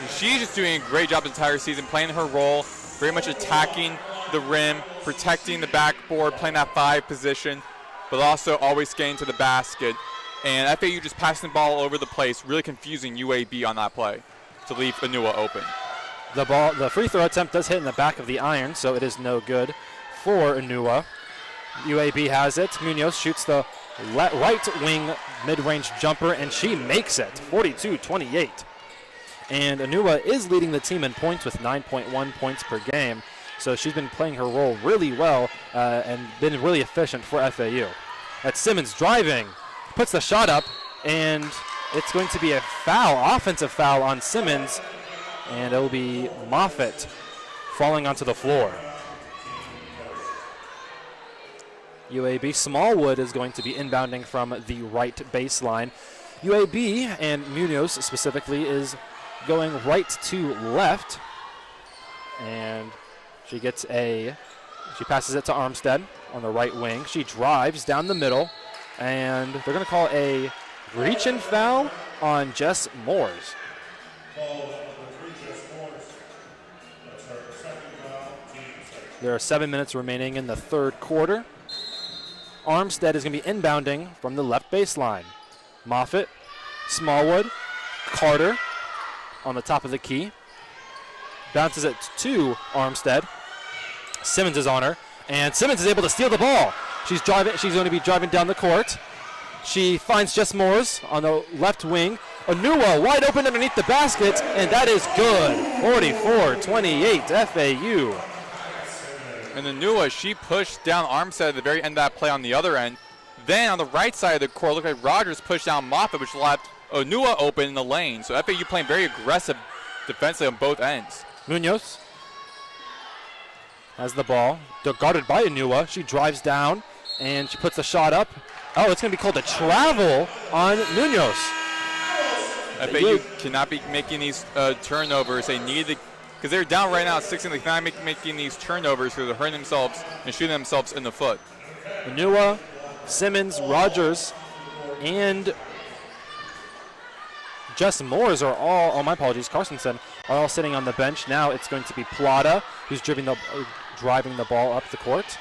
she's just doing a great job the entire season, playing her role, very much attacking the rim, protecting the backboard, playing that 5 position, but also always getting to the basket. And FAU just passing the ball all over the place, really confusing UAB on that play to leave Anua open. The free throw attempt does hit in the back of the iron, so it is no good for Anua. UAB has it. Munoz shoots the right wing mid-range jumper, and she makes it, 42-28. And Anua is leading the team in points with 9.1 points per game. So she's been playing her role really well and been really efficient for FAU. That's Simmons driving, puts the shot up, and it's going to be a foul, offensive foul on Simmons, and it'll be Moffitt falling onto the floor. UAB Smallwood is going to be inbounding from the right baseline. UAB, and Munoz specifically, is going right to left, and she passes it to Armstead on the right wing. She drives down the middle, and they're going to call a reach-in foul on Jess Moores. There are 7 minutes remaining in the third quarter. Armstead is going to be inbounding from the left baseline. Moffitt, Smallwood, Carter on the top of the key. Bounces it to Armstead. Simmons is on her, and Simmons is able to steal the ball. She's going to be driving down the court. She finds Jess Moores on the left wing. Anua wide open underneath the basket, and that is good. 44-28 FAU. And Anua, she pushed down Armstead at the very end of that play on the other end. Then on the right side of the court, looked like Rodgers pushed down Moffitt, which left Anua open in the lane. So FAU playing very aggressive defensively on both ends. Munoz has the ball, guarded by Anua. She drives down, and she puts the shot up. Oh, it's going to be called a travel on Munoz. FAU cannot be making these turnovers. They need to, because they're down right now at 16. They cannot be making these turnovers because they're hurting themselves and shooting themselves in the foot. Anua, Simmons, Rodgers, and Jess Moores are all, oh my apologies, Carstensen, are all sitting on the bench. Now it's going to be Plata who's driving the ball up the court.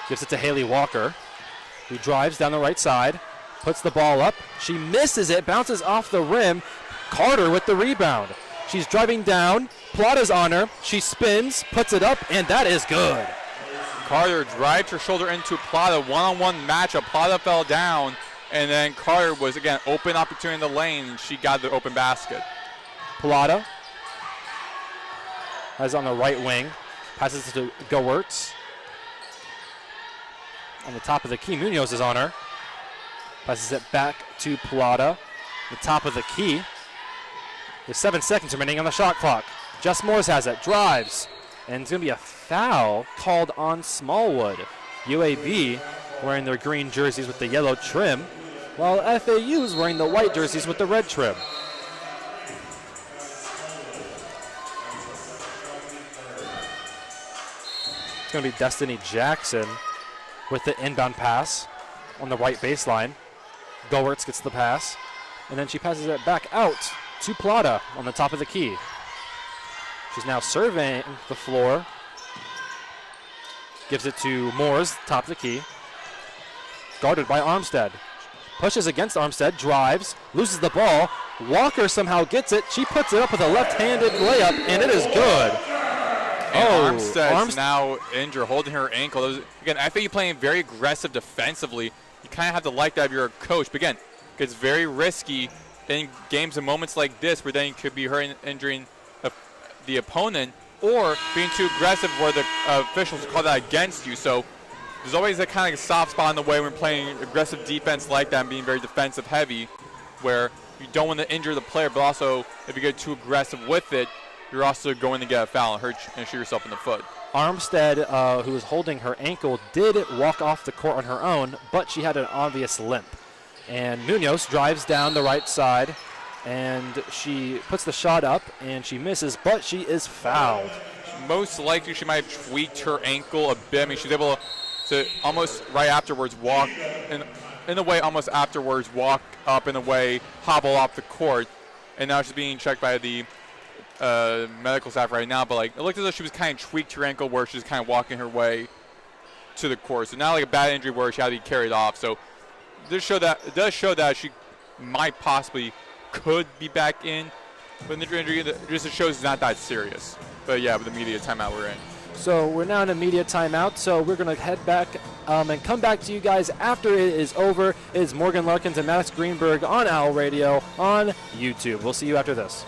Gives it to Haley Walker, who drives down the right side, puts the ball up. She misses it, bounces off the rim. Carter with the rebound. She's driving down. Plata's on her. She spins, puts it up, and that is good. Carter drives her shoulder into Plata. One-on-one matchup. Plata fell down, and then Carter was, again, open opportunity in the lane, and she got the open basket. Plata has on the right wing. Passes to Goertz. On the top of the key, Munoz is on her. Passes it back to Plata. The top of the key. There's 7 seconds remaining on the shot clock. Jess Moores has it, drives, and it's going to be a foul called on Smallwood. UAB wearing their green jerseys with the yellow trim, while FAU is wearing the white jerseys with the red trim. It's going to be Destiny Jackson with the inbound pass on the right baseline. Goertz gets the pass, and then she passes it back out to Plata on the top of the key. She's now surveying the floor. Gives it to Moores, top of the key. Guarded by Armstead. Pushes against Armstead, drives, loses the ball. Walker somehow gets it. She puts it up with a left-handed layup, and it is good. And Armstead's now injured, holding her ankle. Again, FAU playing very aggressive defensively. You kind of have to like that if you're a coach. But again, it's very risky in games and moments like this where then you could be hurting, injuring the opponent, or being too aggressive where the officials call that against you. So there's always a kind of soft spot in the way when playing aggressive defense like that and being very defensive heavy, where you don't want to injure the player, but also if you get too aggressive with it, you're also going to get a foul and hurt and shoot yourself in the foot. Armstead, who was holding her ankle, did walk off the court on her own, but she had an obvious limp. And Munoz drives down the right side, and she puts the shot up, and she misses, but she is fouled. Most likely she might have tweaked her ankle a bit. I mean, she's able to almost right afterwards walk, in a way almost afterwards walk up in a way, hobble off the court, and now she's being checked by the medical staff right now. But like, it looked as though she was kind of tweaked her ankle where she's kind of walking her way to the court. So not like a bad injury where she had to be carried off. So it does show that she might possibly could be back in, but the injury just shows it's not that serious. But yeah, with the media timeout we're in. So we're now in a media timeout, so we're going to head back and come back to you guys after it is over. It is Morgan Larkins and Maddox Greenberg on Owl Radio on YouTube. We'll see you after this.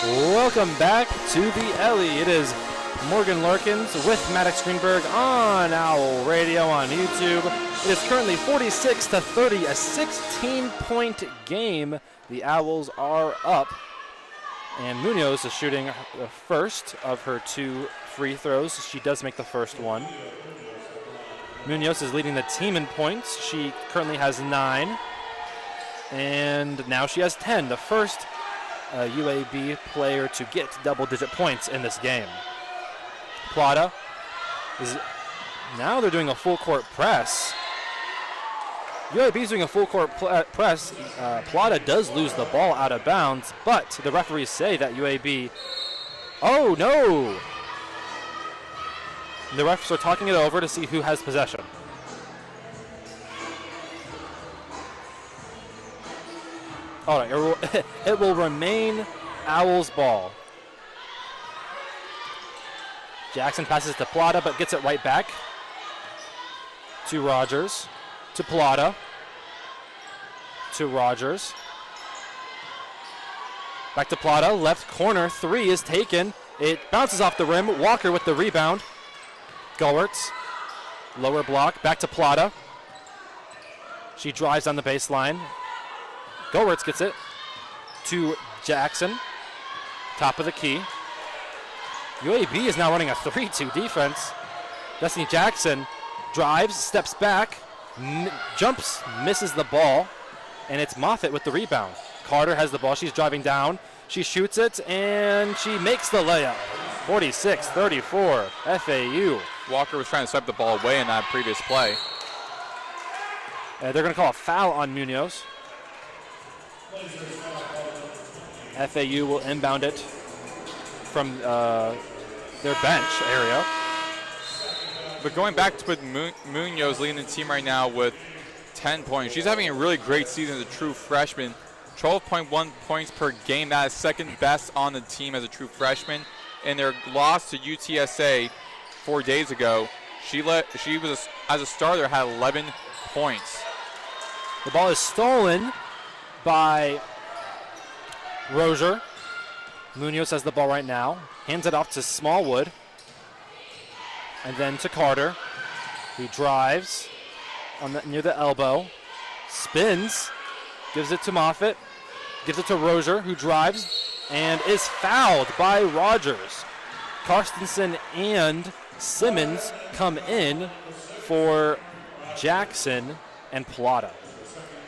Welcome back to the Ellie. It is Morgan Larkins with Maddox Greenberg on Owl Radio on YouTube. It is currently 46-30, a 16-point game. The Owls are up, and Munoz is shooting the first of her two free throws. She does make the first one. Munoz is leading the team in points. She currently has 9, and now she has 10, the first UAB player to get double-digit points in this game. Plata is now they're doing a full-court press. UAB is doing a full-court press. Plata does lose the ball out of bounds, but the referees say that UAB. Oh no! The refs are talking it over to see who has possession. All right, it will remain Owls' ball. Jackson passes to Plata, but gets it right back to Rogers, to Plata, to Rogers. Back to Plata, left corner, 3 is taken. It bounces off the rim. Walker with the rebound. Gulwerts, lower block, back to Plata. She drives on the baseline. Gulwerts gets it to Jackson, top of the key. UAB is now running a 3-2 defense. Destiny Jackson drives, steps back, jumps, misses the ball, and it's Moffitt with the rebound. Carter has the ball. She's driving down. She shoots it, and she makes the layup. 46-34, FAU. Walker was trying to swipe the ball away in that previous play. They're going to call a foul on Munoz. FAU will inbound it from their bench area. But going back to with Munoz leading the team right now with 10 points. She's having a really great season as a true freshman. 12.1 points per game. That is second best on the team as a true freshman. In their loss to UTSA 4 days ago, she was, as a starter, had 11 points. The ball is stolen by Rozier. Munoz has the ball right now. Hands it off to Smallwood. And then to Carter, who drives near the elbow. Spins. Gives it to Moffitt. Gives it to Rozier, who drives and is fouled by Rogers. Karstensen and Simmons come in for Jackson and Plata.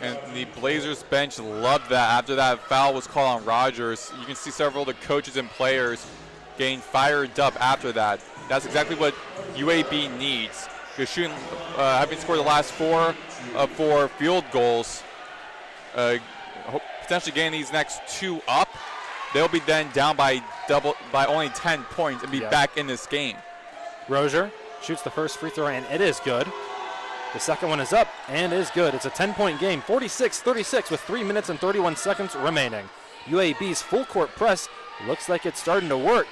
And the Blazers bench loved that. After that foul was called on Rogers, you can see several of the coaches and players getting fired up after that. That's exactly what UAB needs. Because shooting, having scored the last 4 of 4 field goals, potentially getting these next 2 up, they'll be then down by only 10 points and be back in this game. Rozier shoots the first free throw, and it is good. The second one is up and is good. It's a 10-point game, 46-36 with 3 minutes and 31 seconds remaining. UAB's full court press looks like it's starting to work.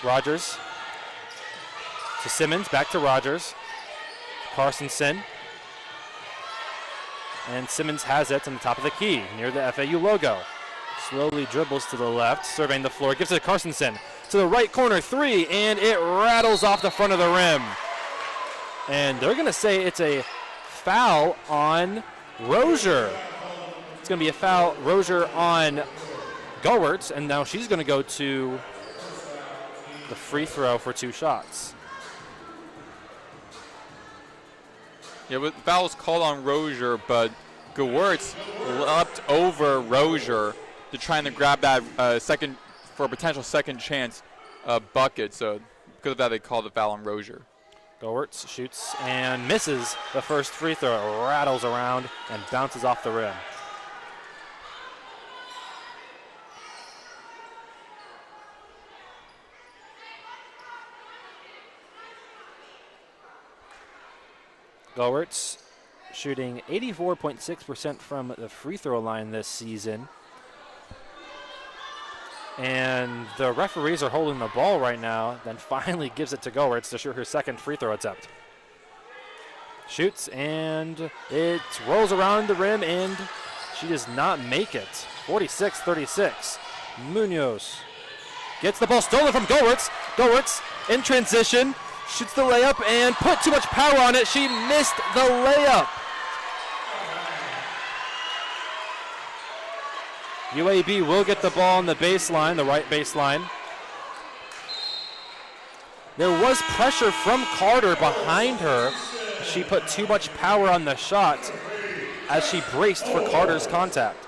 Rogers to Simmons, back to Rogers. Karstensen. And Simmons has it on the top of the key near the FAU logo. Slowly dribbles to the left, surveying the floor, gives it to Karstensen. To the right corner, 3, and it rattles off the front of the rim. And they're going to say it's a foul on Rozier. It's going to be a foul, Rozier, on Gulwerts, and now she's going to go to the free throw for 2 shots. Yeah, but the foul was called on Rozier, but Gulwerts leapt over Rozier to trying to grab that second for a potential second chance bucket. So because of that, they called the foul on Rozier. Gulwerts shoots and misses the first free throw. Rattles around and bounces off the rim. Gulwerts shooting 84.6% from the free throw line this season. And the referees are holding the ball right now, then finally gives it to Gulwerts to shoot her second free throw attempt. Shoots, and it rolls around the rim, and she does not make it. 46-36. Munoz gets the ball stolen from Gulwerts. Gulwerts in transition, shoots the layup, and put too much power on it. She missed the layup. UAB will get the ball on the baseline, the right baseline. There was pressure from Carter behind her. She put too much power on the shot as she braced for Carter's contact.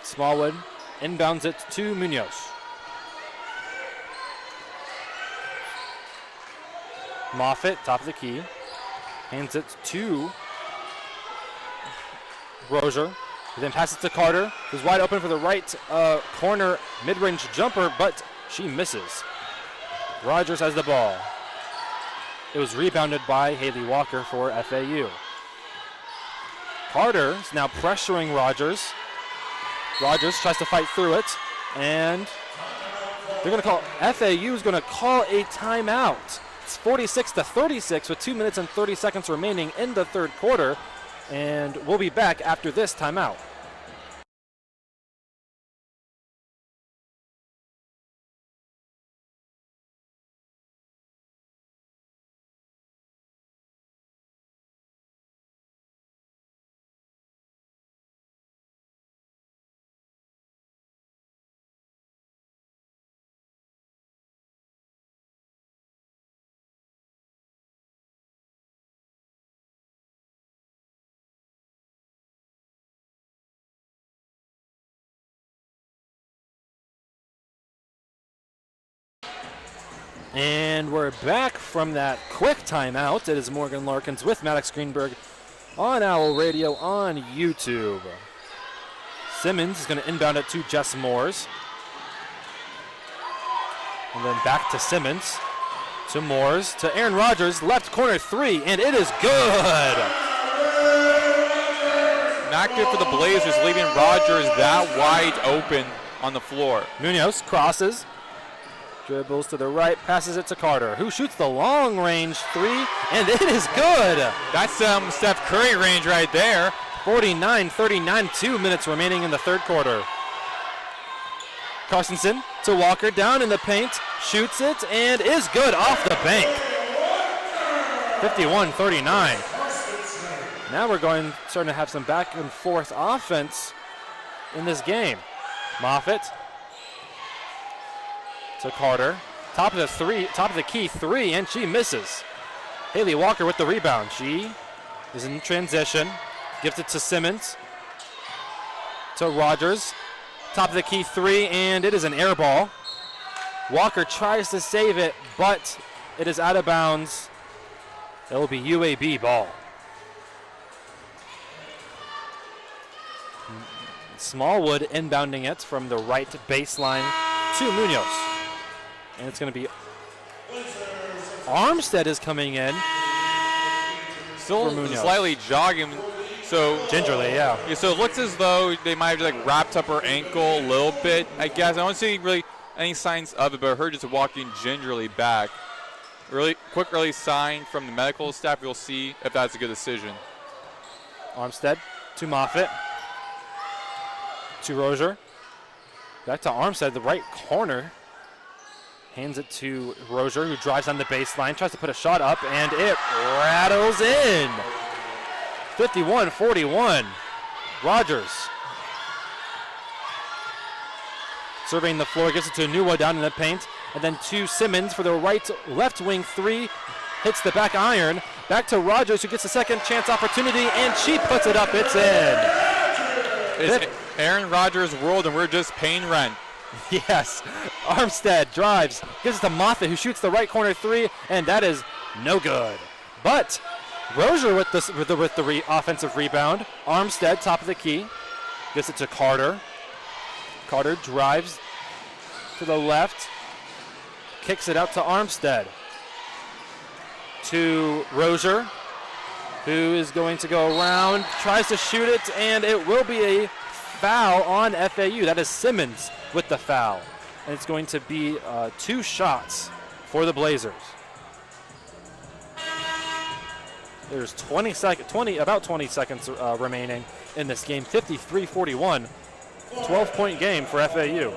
Smallwood inbounds it to Munoz. Moffitt, top of the key, hands it to Rozier. Then passes to Carter, who's wide open for the right corner mid-range jumper, but she misses. Rogers has the ball. It was rebounded by Haley Walker for FAU. Carter is now pressuring Rogers. Rogers tries to fight through it, and they're going to call, FAU is going to call a timeout. It's 46-36 with 2 minutes and 30 seconds remaining in the third quarter. And we'll be back after this timeout. And we're back from that quick timeout. It is Morgan Larkins with Maddox Greenberg on Owl Radio on YouTube. Simmons is going to inbound it to Jess Moores. And then back to Simmons, to Moores, to Aaron Rodgers, left corner three, and it is good. Not good for the Blazers, leaving Rodgers that wide open on the floor. Munoz crosses, dribbles to the right, passes it to Carter, who shoots the long range three, and it is good. That's some Steph Curry range right there. 49-39, 2 minutes remaining in the third quarter. Carstensen to Walker, down in the paint, shoots it, and is good off the bank. 51-39. Now we're starting to have some back and forth offense in this game. Moffitt to Carter, top of the key three, and she misses. Haley Walker with the rebound. She is in transition, gives it to Simmons, to Rodgers. Top of the key three, and it is an air ball. Walker tries to save it, but it is out of bounds. It will be UAB ball. Smallwood inbounding it from the right baseline to Munoz. And it's going to be Armstead is coming in. Still slightly jogging. So gingerly, yeah. So it looks as though they might have like wrapped up her ankle a little bit, I guess. I don't see really any signs of it, but her just walking gingerly back. Really quick early sign from the medical staff. We'll see if that's a good decision. Armstead to Moffitt. To Rozier. Back to Armstead, the right corner. Hands it to Rozier, who drives on the baseline, tries to put a shot up, and it rattles in. 51-41. Rodgers surveying the floor, gives it to Nua down in the paint, and then to Simmons for the left wing three. Hits the back iron. Back to Rodgers, who gets a second chance opportunity, and she puts it up. It's in. It's Aaron Rodgers' world, and we're just paying rent. Yes. Armstead drives, gives it to Moffitt, who shoots the right corner three, and that is no good. But Rozier with the offensive rebound. Armstead, top of the key, gives it to Carter. Carter drives to the left, kicks it out to Armstead. To Rozier, who is going to go around, tries to shoot it, and it will be a foul on FAU. That is Simmons with the foul. And it's going to be 2 shots for the Blazers. There's about 20 seconds remaining in this game. 53-41, 12-point game for FAU.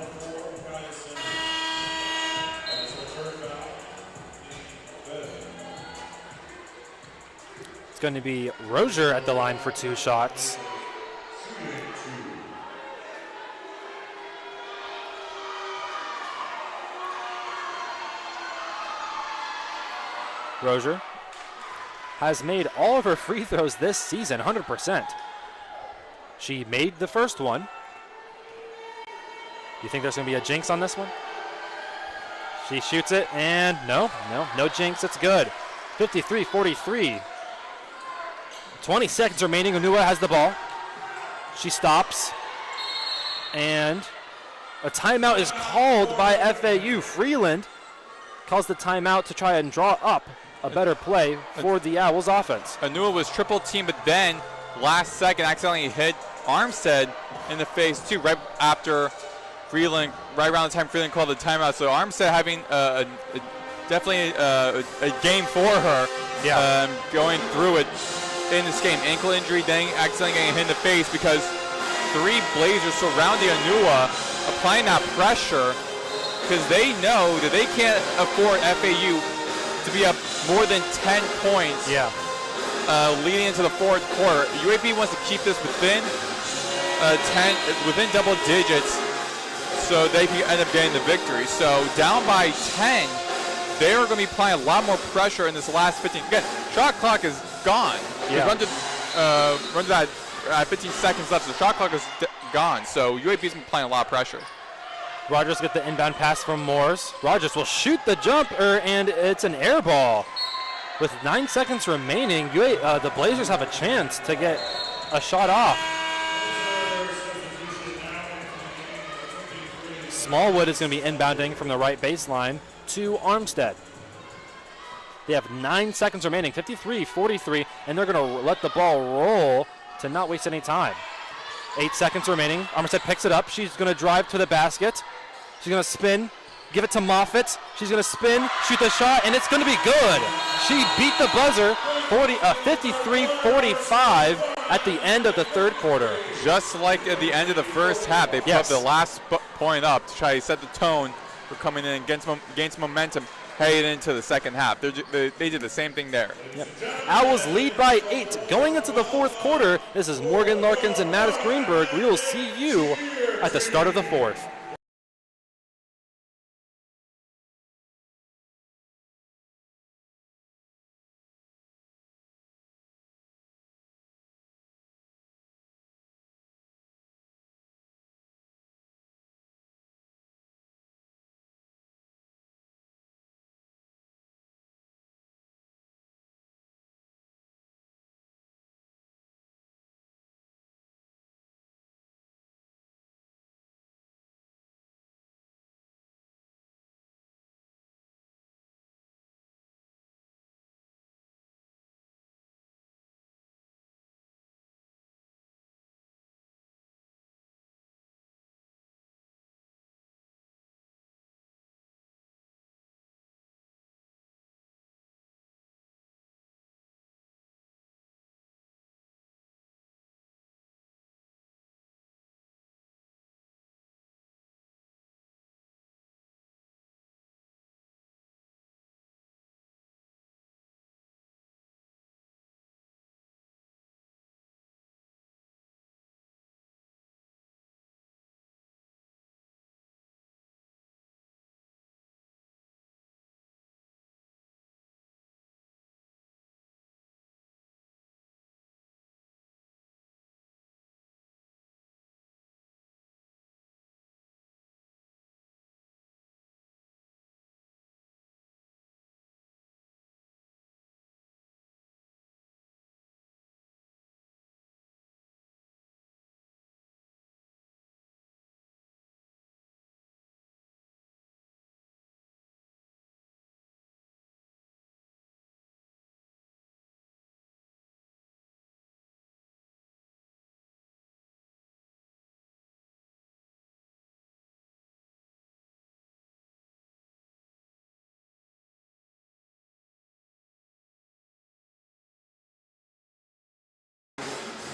It's going to be Rozier at the line for 2 shots. Rozier has made all of her free throws this season, 100%. She made the first one. Do you think there's going to be a jinx on this one? She shoots it, and no jinx, it's good. 53-43. 20 seconds remaining. Unua has the ball. She stops, and a timeout is called by FAU. Freeland calls the timeout to try and draw up a better play for the Owls offense. Unua was triple teamed, but then last second accidentally hit Armstead in the face too, right after Freeland, right around the time Freeland called the timeout. So Armstead having definitely a game for her, going through it in this game. Ankle injury, then accidentally getting hit in the face because 3 Blazers surrounding Unua, applying that pressure because they know that they can't afford FAU to be up more than 10 points leading into the fourth quarter. UAB wants to keep this within within double digits so they can end up getting the victory. So down by 10, they are going to be applying a lot more pressure in this last 15. Again, shot clock is gone. Yeah. Run to that 15 seconds left, so the shot clock is gone. So UAB is applying a lot of pressure. Rogers get the inbound pass from Morse. Rogers will shoot the jumper, and it's an air ball. With 9 seconds remaining, the Blazers have a chance to get a shot off. Smallwood is going to be inbounding from the right baseline to Armstead. They have 9 seconds remaining, 53-43, and they're going to let the ball roll to not waste any time. 8 seconds remaining. Armstead picks it up. She's going to drive to the basket. She's going to spin, give it to Moffitt. She's going to spin, shoot the shot, and it's going to be good. She beat the buzzer 53-45 at the end of the third quarter. Just like at the end of the first half, they put the last point up to try to set the tone for coming in and gain some momentum heading into the second half. They did the same thing there. Yep. Owls lead by 8 going into the fourth quarter. This is Morgan Larkins and Maddox Greenberg. We will see you at the start of the fourth.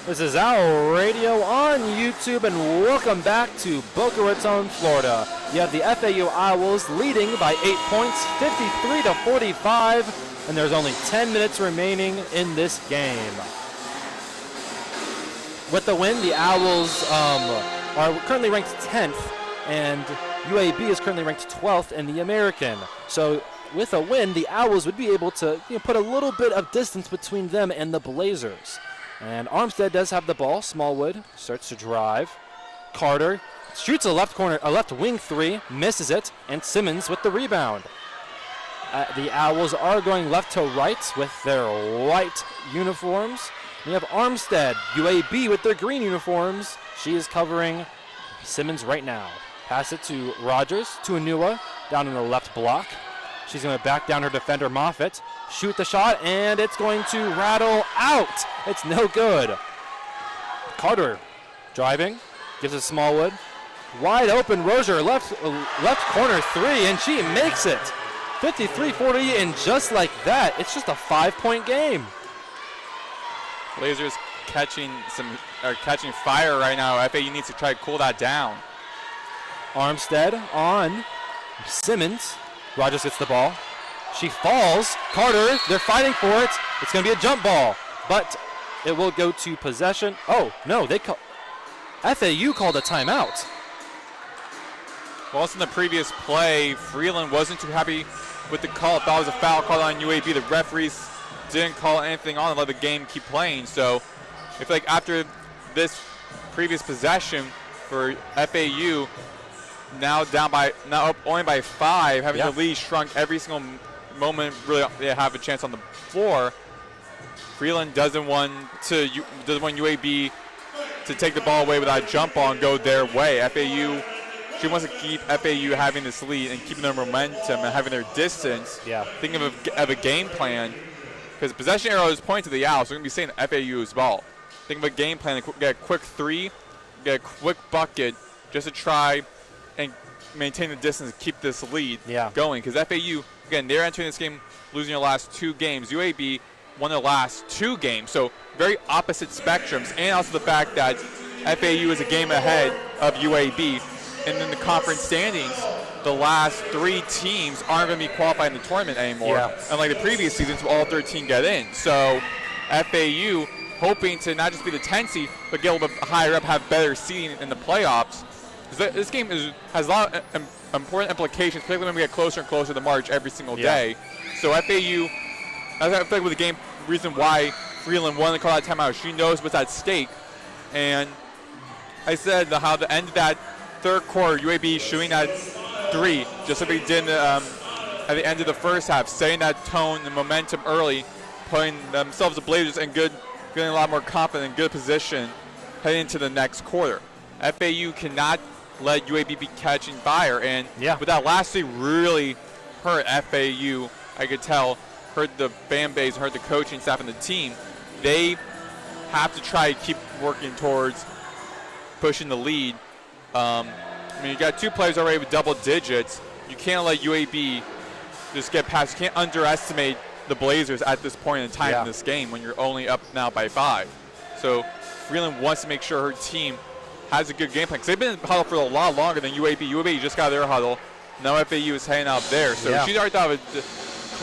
This is Owl Radio on YouTube, and welcome back to Boca Raton, Florida. You have the FAU Owls leading by 8 points, 53-45, and there's only 10 minutes remaining in this game. With the win, the Owls are currently ranked 10th, and UAB is currently ranked 12th in the American. So with a win, the Owls would be able to put a little bit of distance between them and the Blazers. And Armstead does have the ball. Smallwood starts to drive. Carter shoots a left wing three, misses it, and Simmons with the rebound. The Owls are going left to right with their white uniforms. We have Armstead, UAB with their green uniforms. She is covering Simmons right now. Pass it to Rogers, to Anua, down in the left block. She's going to back down her defender, Moffitt. Shoot the shot, and it's going to rattle out. It's no good. Carter driving, gives it to Smallwood. Wide open, Rozier, left corner three, and she makes it. 53-40, and just like that, it's just a 5-point game. Blazers catching fire right now. FAU needs to try to cool that down. Armstead on Simmons. Rogers gets the ball. She falls. Carter, they're fighting for it. It's going to be a jump ball, but it will go to possession. Oh, no, FAU called a timeout. Well, also in the previous play, Freeland wasn't too happy with the call. Thought it was a foul call on UAB. The referees didn't call anything on and let the game keep playing. So I feel like after this previous possession for FAU, now up only by 5, having the lead shrunk every single moment really they have a chance on the floor. Freeland doesn't want UAB to take the ball away without a jump ball and go their way. FAU, she wants to keep FAU having this lead and keeping their momentum and having their distance. Yeah. Thinking of a game plan, because possession arrow is pointing to the out, so we're going to be saying FAU's ball. Think of a game plan to get a quick 3, get a quick bucket just to try and maintain the distance and keep this lead going. Because FAU, again, they're entering this game losing their last 2 games. UAB won their last 2 games, so very opposite spectrums. And also the fact that FAU is a game ahead of UAB. And in the conference standings, the last 3 teams aren't going to be qualified in the tournament anymore. Unlike the previous seasons, where all 13 get in. So FAU hoping to not just be the 10th seed, but get a little bit higher up, have better seeding in the playoffs. This game has a lot of important implications, particularly when we get closer and closer to March every single day. So FAU, I feel like with the game, reason why Freeland wanted to call out timeout, she knows what's at stake. And I said how the end of that third quarter, UAB shooting at 3, just like they did at the end of the first half, setting that tone and momentum early, putting themselves, the Blazers, in good, feeling a lot more confident in good position heading into the next quarter. FAU cannot let UAB be catching fire, and with that last 3 really hurt FAU. I could tell, hurt the fan base, hurt the coaching staff and the team. They have to try to keep working towards pushing the lead. I mean, you got 2 players already with double digits. You can't let UAB just get past. You can't underestimate the Blazers at this point in time in this game when you're only up now by 5. So Freeland wants to make sure her team has a good game plan, because they've been in huddle for a lot longer than UAB. UAB just got their huddle. Now FAU is heading out there. So she's already thought of a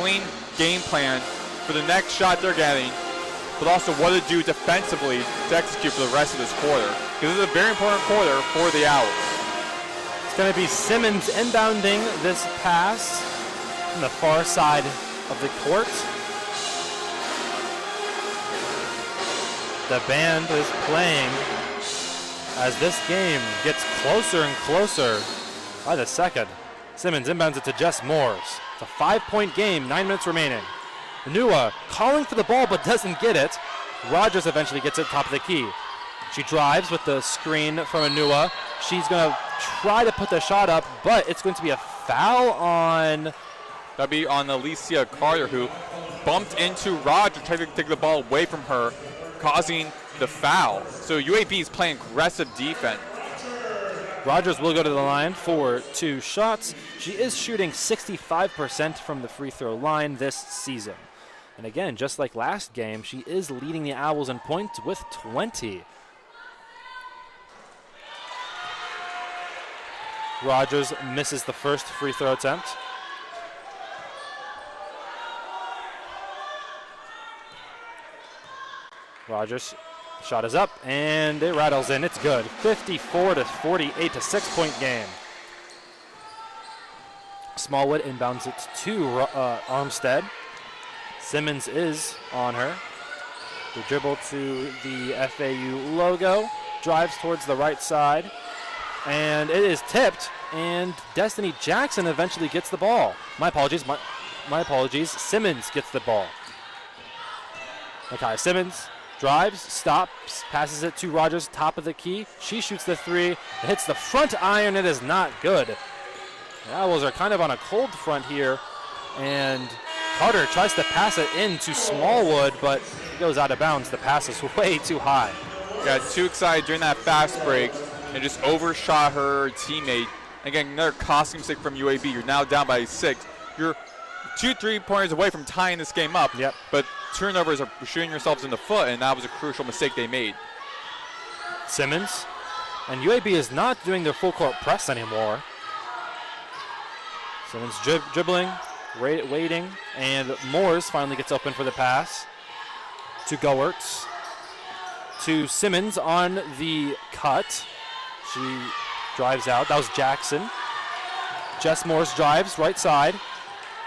clean game plan for the next shot they're getting, but also what to do defensively to execute for the rest of this quarter. Because this is a very important quarter for the Owls. It's going to be Simmons inbounding this pass from the far side of the court. The band is playing as this game gets closer and closer by the second. Simmons inbounds it to Jess Moores. It's a 5-point game, 9 minutes remaining. Nua calling for the ball but doesn't get it. Rogers eventually gets it top of the key. She drives with the screen from Anua. She's going to try to put the shot up, but it's going to be a foul on... That'd be on Alicia Carter, who bumped into Rogers, trying to take the ball away from her, causing the foul. So UAB is playing aggressive defense. Rogers will go to the line for 2 shots. She is shooting 65% from the free throw line this season. And again, just like last game, she is leading the Owls in points with 20. Rogers misses the first free throw attempt. Rogers' shot is up, and it rattles in. It's good. 54-48, a 6-point game. Smallwood inbounds it to Armstead. Simmons is on her. The dribble to the FAU logo. Drives towards the right side. And it is tipped, and Destiny Jackson eventually gets the ball. My apologies. My apologies. Simmons gets the ball. Nakia Simmons drives, stops, passes it to Rogers, top of the key. She shoots the 3. It hits the front iron. It is not good. The Owls are kind of on a cold front here, and Carter tries to pass it into Smallwood, but it goes out of bounds. The pass is way too high. Got too excited during that fast break and just overshot her teammate. Again, another costing mistake from UAB. You're now down by 6. You're 2 3-pointers away from tying this game up. But turnovers are shooting yourselves in the foot, and that was a crucial mistake they made. Simmons, and UAB is not doing their full court press anymore. Simmons dribbling, waiting, and Moores finally gets open for the pass to Goertz. To Simmons on the cut. She drives out. That was Jackson. Jess Moores drives right side.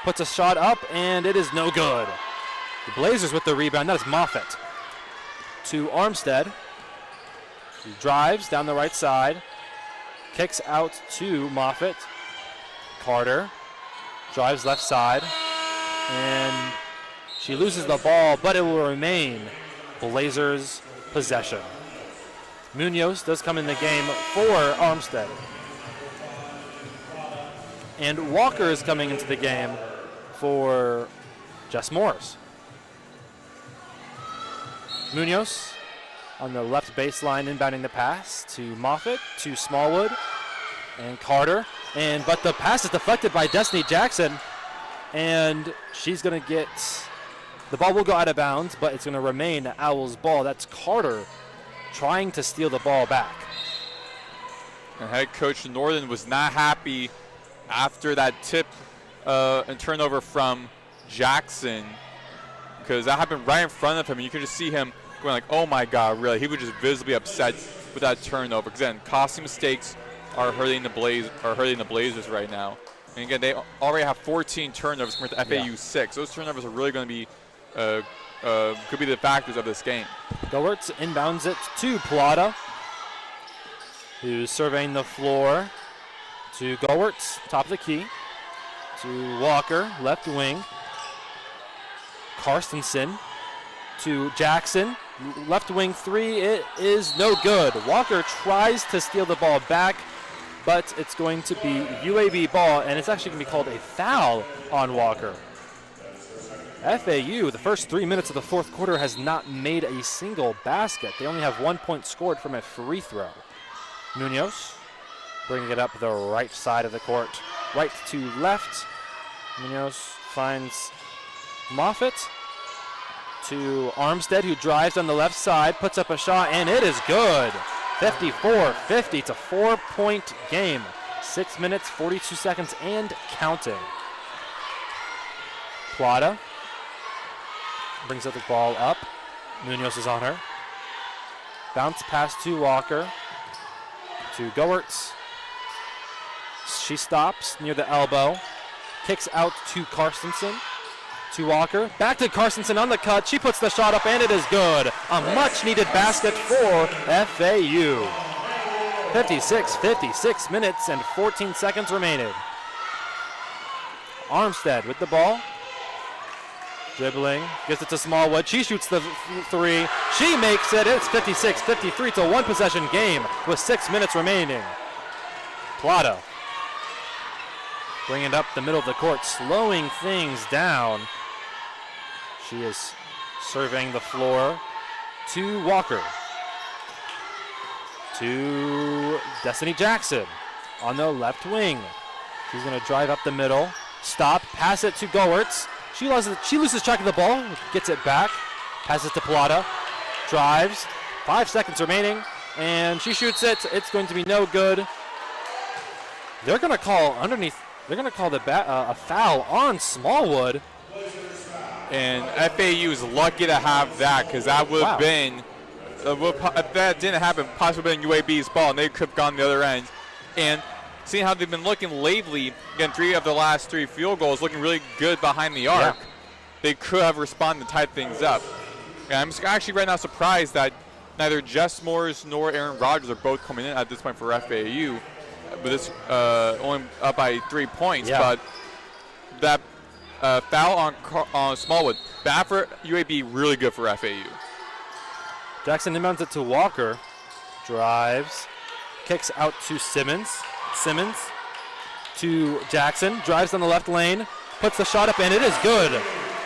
Puts a shot up, and it is no good. The Blazers with the rebound. That is Moffitt. To Armstead. He drives down the right side. kicks out to Moffitt. Carter drives left side, and she loses the ball, but it will remain Blazers possession. Munoz does come in the game for Armstead. And Walker is coming into the game for Jess Morris. Munoz on the left baseline inbounding the pass to Moffitt, to Smallwood, and Carter. But the pass is deflected by Destiny Jackson, and she's going to get, the ball will go out of bounds, but it's going to remain Owls' ball. That's Carter trying to steal the ball back. And head coach Northern was not happy after that tip and turnover from Jackson, because that happened right in front of him, and you could just see him going like, oh my God, really? He was just visibly upset with that turnover. Because then costly mistakes are hurting the Blazers right now. And again, they already have 14 turnovers compared to FAU 6. Those turnovers are really going to be could be the factors of this game. Goertz inbounds it to Plata, who's surveying the floor. To Goertz, top of the key. To Walker, left wing. Karstensen to Jackson, left wing three. It is no good. Walker tries to steal the ball back, but it's going to be UAB ball, and it's actually going to be called a foul on Walker. FAU, the first 3 minutes of the fourth quarter, has not made a single basket. They only have 1 point scored from a free throw. Munoz bringing it up the right side of the court, right to left. Munoz finds Moffitt to Armstead, who drives on the left side, puts up a shot, and it is good. 54-50. It's a 4-point game. 6 minutes, 42 seconds, and counting. Plata brings up the ball up. Munoz is on her. Bounce pass to Walker. To Goertz. She stops near the elbow. Kicks out to Karstensen. To Walker. Back to Karstensen on the cut. She puts the shot up, and it is good. A much-needed basket for FAU. 56 minutes and 14 seconds remaining. Armstead with the ball. Dribbling. Gets it to Smallwood. She shoots the three. She makes it. It's 56-53. It's a one-possession game with 6 minutes remaining. Plata bringing it up the middle of the court, slowing things down. She is surveying the floor to Walker. To Destiny Jackson on the left wing. She's going to drive up the middle. Stop. Pass it to Goertz. She loses track of the ball. Gets it back. Passes to Plata. Drives. 5 seconds remaining. And she shoots it. It's going to be no good. They're going to call underneath. They're going to call a foul on Smallwood. And FAU is lucky to have that, because that would have been, if that didn't happen, possibly been UAB's ball, and they could have gone the other end. And seeing how they've been looking lately, again, 3 of the last 3 field goals looking really good behind the arc. Yeah. They could have responded to tie things up. And I'm actually right now surprised that neither Jess Morris nor Aaron Rodgers are both coming in at this point for FAU. But this only up by 3 points. Yeah. But that foul on Smallwood, bad for UAB, really good for FAU. Jackson inbounds it to Walker. Drives. Kicks out to Simmons. Simmons to Jackson. Drives on the left lane. Puts the shot up, and it is good.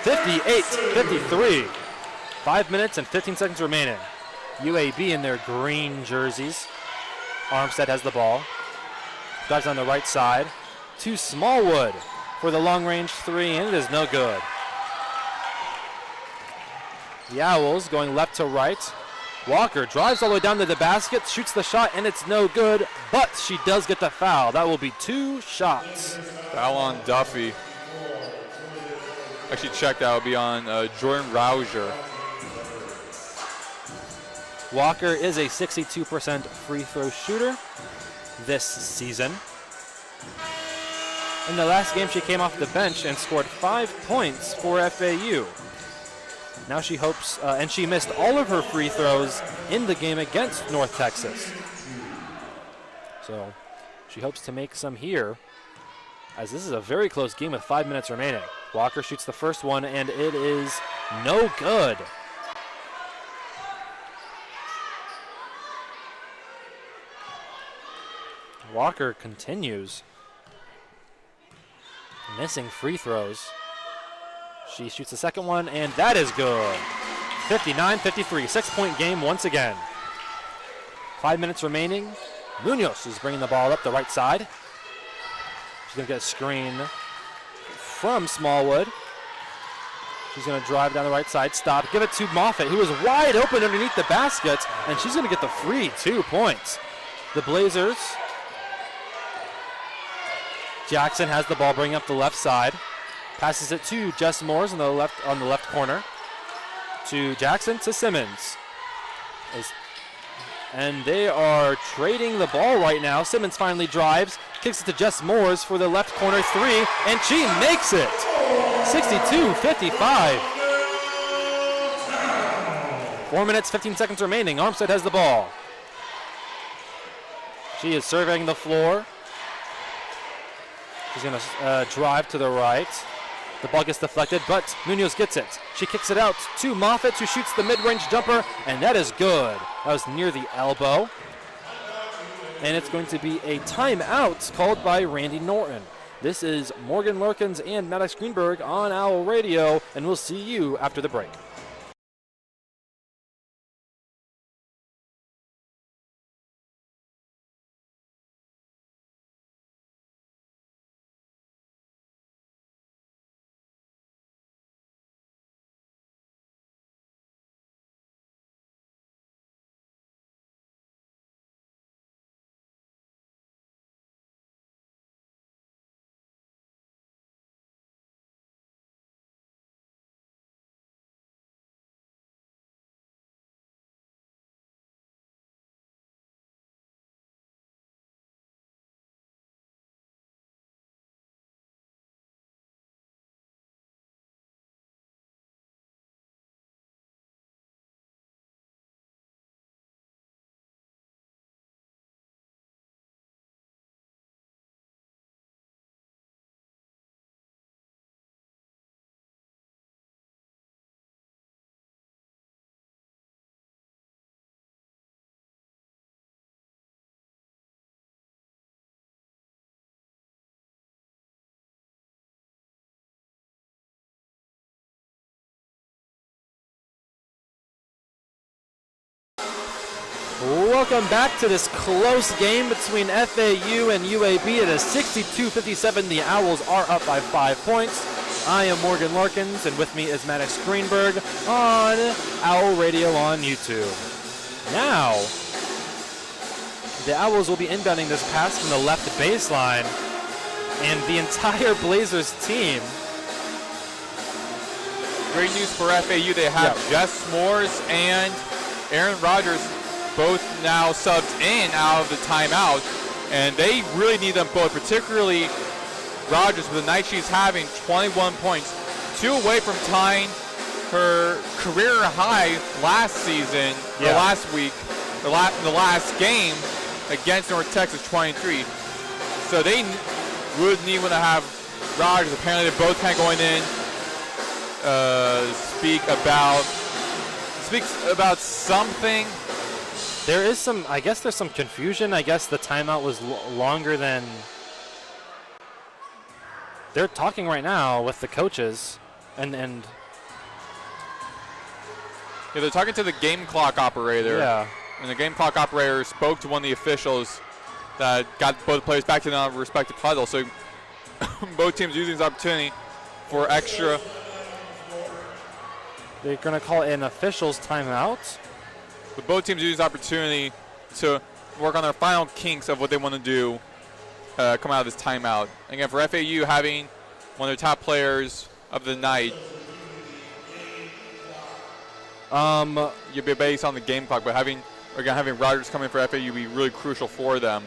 58-53. 5 minutes and 15 seconds remaining. UAB in their green jerseys. Armstead has the ball. Drives on the right side to Smallwood for the long-range three, and it is no good. The Owls going left to right. Walker drives all the way down to the basket, shoots the shot, and it's no good, but she does get the foul. That will be 2 shots. Foul on Duffy. Actually checked, that will be on Jordan Rouser. Walker is a 62% free throw shooter this season. In the last game, she came off the bench and scored 5 points for FAU. Now she hopes, and she missed all of her free throws in the game against North Texas. So She hopes to make some here, as this is a very close game with 5 minutes remaining. Walker shoots the first one, and it is no good. Walker continues missing free throws. She shoots the second one, and that is good. 59-53, 6-point game once again. 5 minutes remaining. Munoz is bringing the ball up the right side. She's going to get a screen from Smallwood. She's going to drive down the right side, stop, give it to Moffitt, who is wide open underneath the basket, and she's going to get the free 2 points. The Blazers. Jackson has the ball, bringing up the left side. Passes it to Jess Moores on the left corner. To Jackson, to Simmons. And they are trading the ball right now. Simmons finally drives, kicks it to Jess Moores for the left corner 3, and she makes it. 62-55. 4 minutes, 15 seconds remaining. Armstead has the ball. She is surveying the floor. She's going to drive to the right. The ball gets deflected, but Munoz gets it. She kicks it out to Moffitt, who shoots the mid-range jumper, and that is good. That was near the elbow. And it's going to be a timeout called by Randy Norton. This is Morgan Larkins and Maddox Greenberg on Owl Radio, and we'll see you after the break. Welcome back to this close game between FAU and UAB. It is 62-57. The Owls are up by 5 points. I am Morgan Larkins, and with me is Maddox Greenberg on Owl Radio on YouTube. Now, the Owls will be inbounding this pass from the left baseline, and the entire Blazers team. Great news for FAU. They have Jess Moores and Aaron Rodgers both now subbed in out of the timeout, and they really need them both, particularly Rodgers with the night she's having, 21 points, 2 away from tying her career high last season, or last week, the last game against North Texas, 23. So they would need one to have Rodgers. Apparently they're both kind of going in, speaks about something. There is some, I guess there's some confusion. I guess the timeout was longer than. They're talking right now with the coaches, and yeah, they're talking to the game clock operator. Yeah. And the game clock operator spoke to one of the officials that got both players back to their respective huddle. So both teams using this opportunity for extra. They're going to call it an officials timeout. But both teams use this opportunity to work on their final kinks of what they want to do come out of this timeout. Again, for FAU having one of their top players of the night, you'd be based on the game clock, but having Rodgers come in for FAU would be really crucial for them.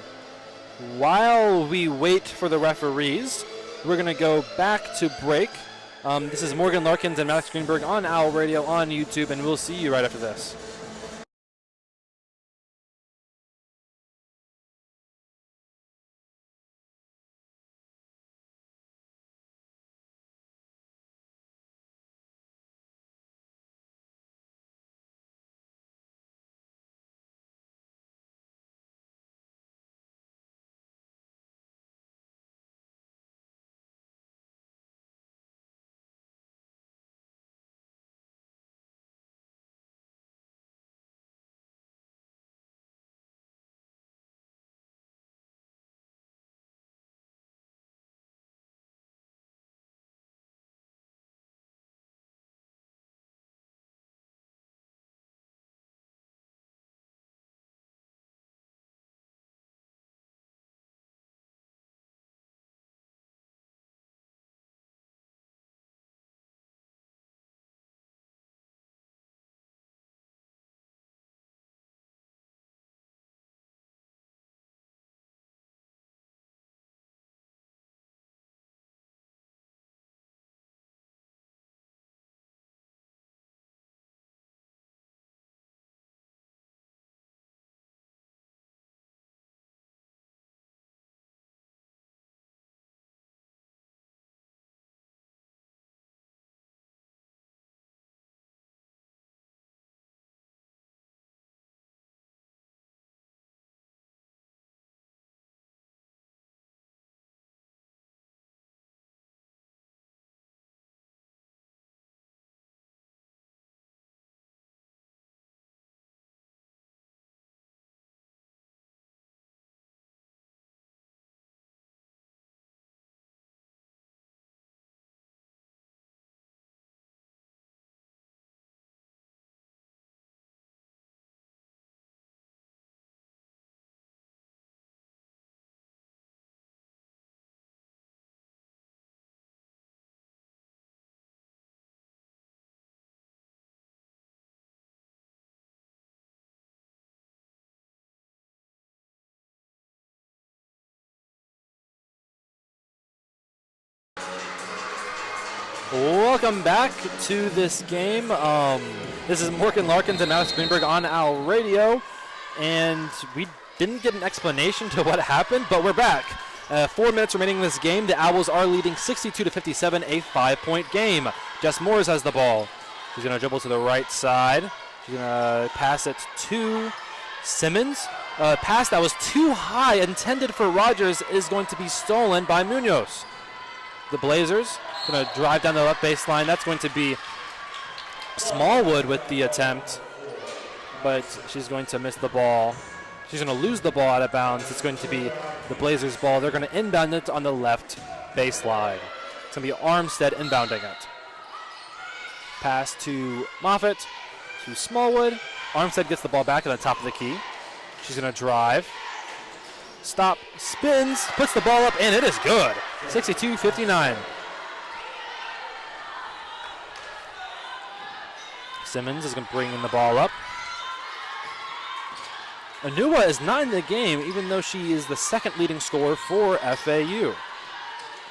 While we wait for the referees, we're going to go back to break. This is Morgan Larkins and Maddox Greenberg on Owl Radio on YouTube, and we'll see you right after this. Welcome back to this game. This is Morgan Larkins and Maddox Greenberg on Owl Radio, and we didn't get an explanation to what happened, but we're back. 4 minutes remaining in this game. The Owls are leading 62-57, a 5-point game. Jess Moores has the ball. She's going to dribble to the right side. She's going to pass it to Simmons. Pass that was too high, intended for Rogers, is going to be stolen by Munoz. The Blazers going to drive down the left baseline. That's going to be Smallwood with the attempt, but she's going to miss the ball. She's going to lose the ball out of bounds. It's going to be the Blazers' ball. They're going to inbound it on the left baseline. It's going to be Armstead inbounding it. Pass to Moffitt, to Smallwood. Armstead gets the ball back at the top of the key. She's going to drive. Stop, spins, puts the ball up, and it is good. 62-59. Simmons is going to bring in the ball up. Anua is not in the game, even though she is the second leading scorer for FAU.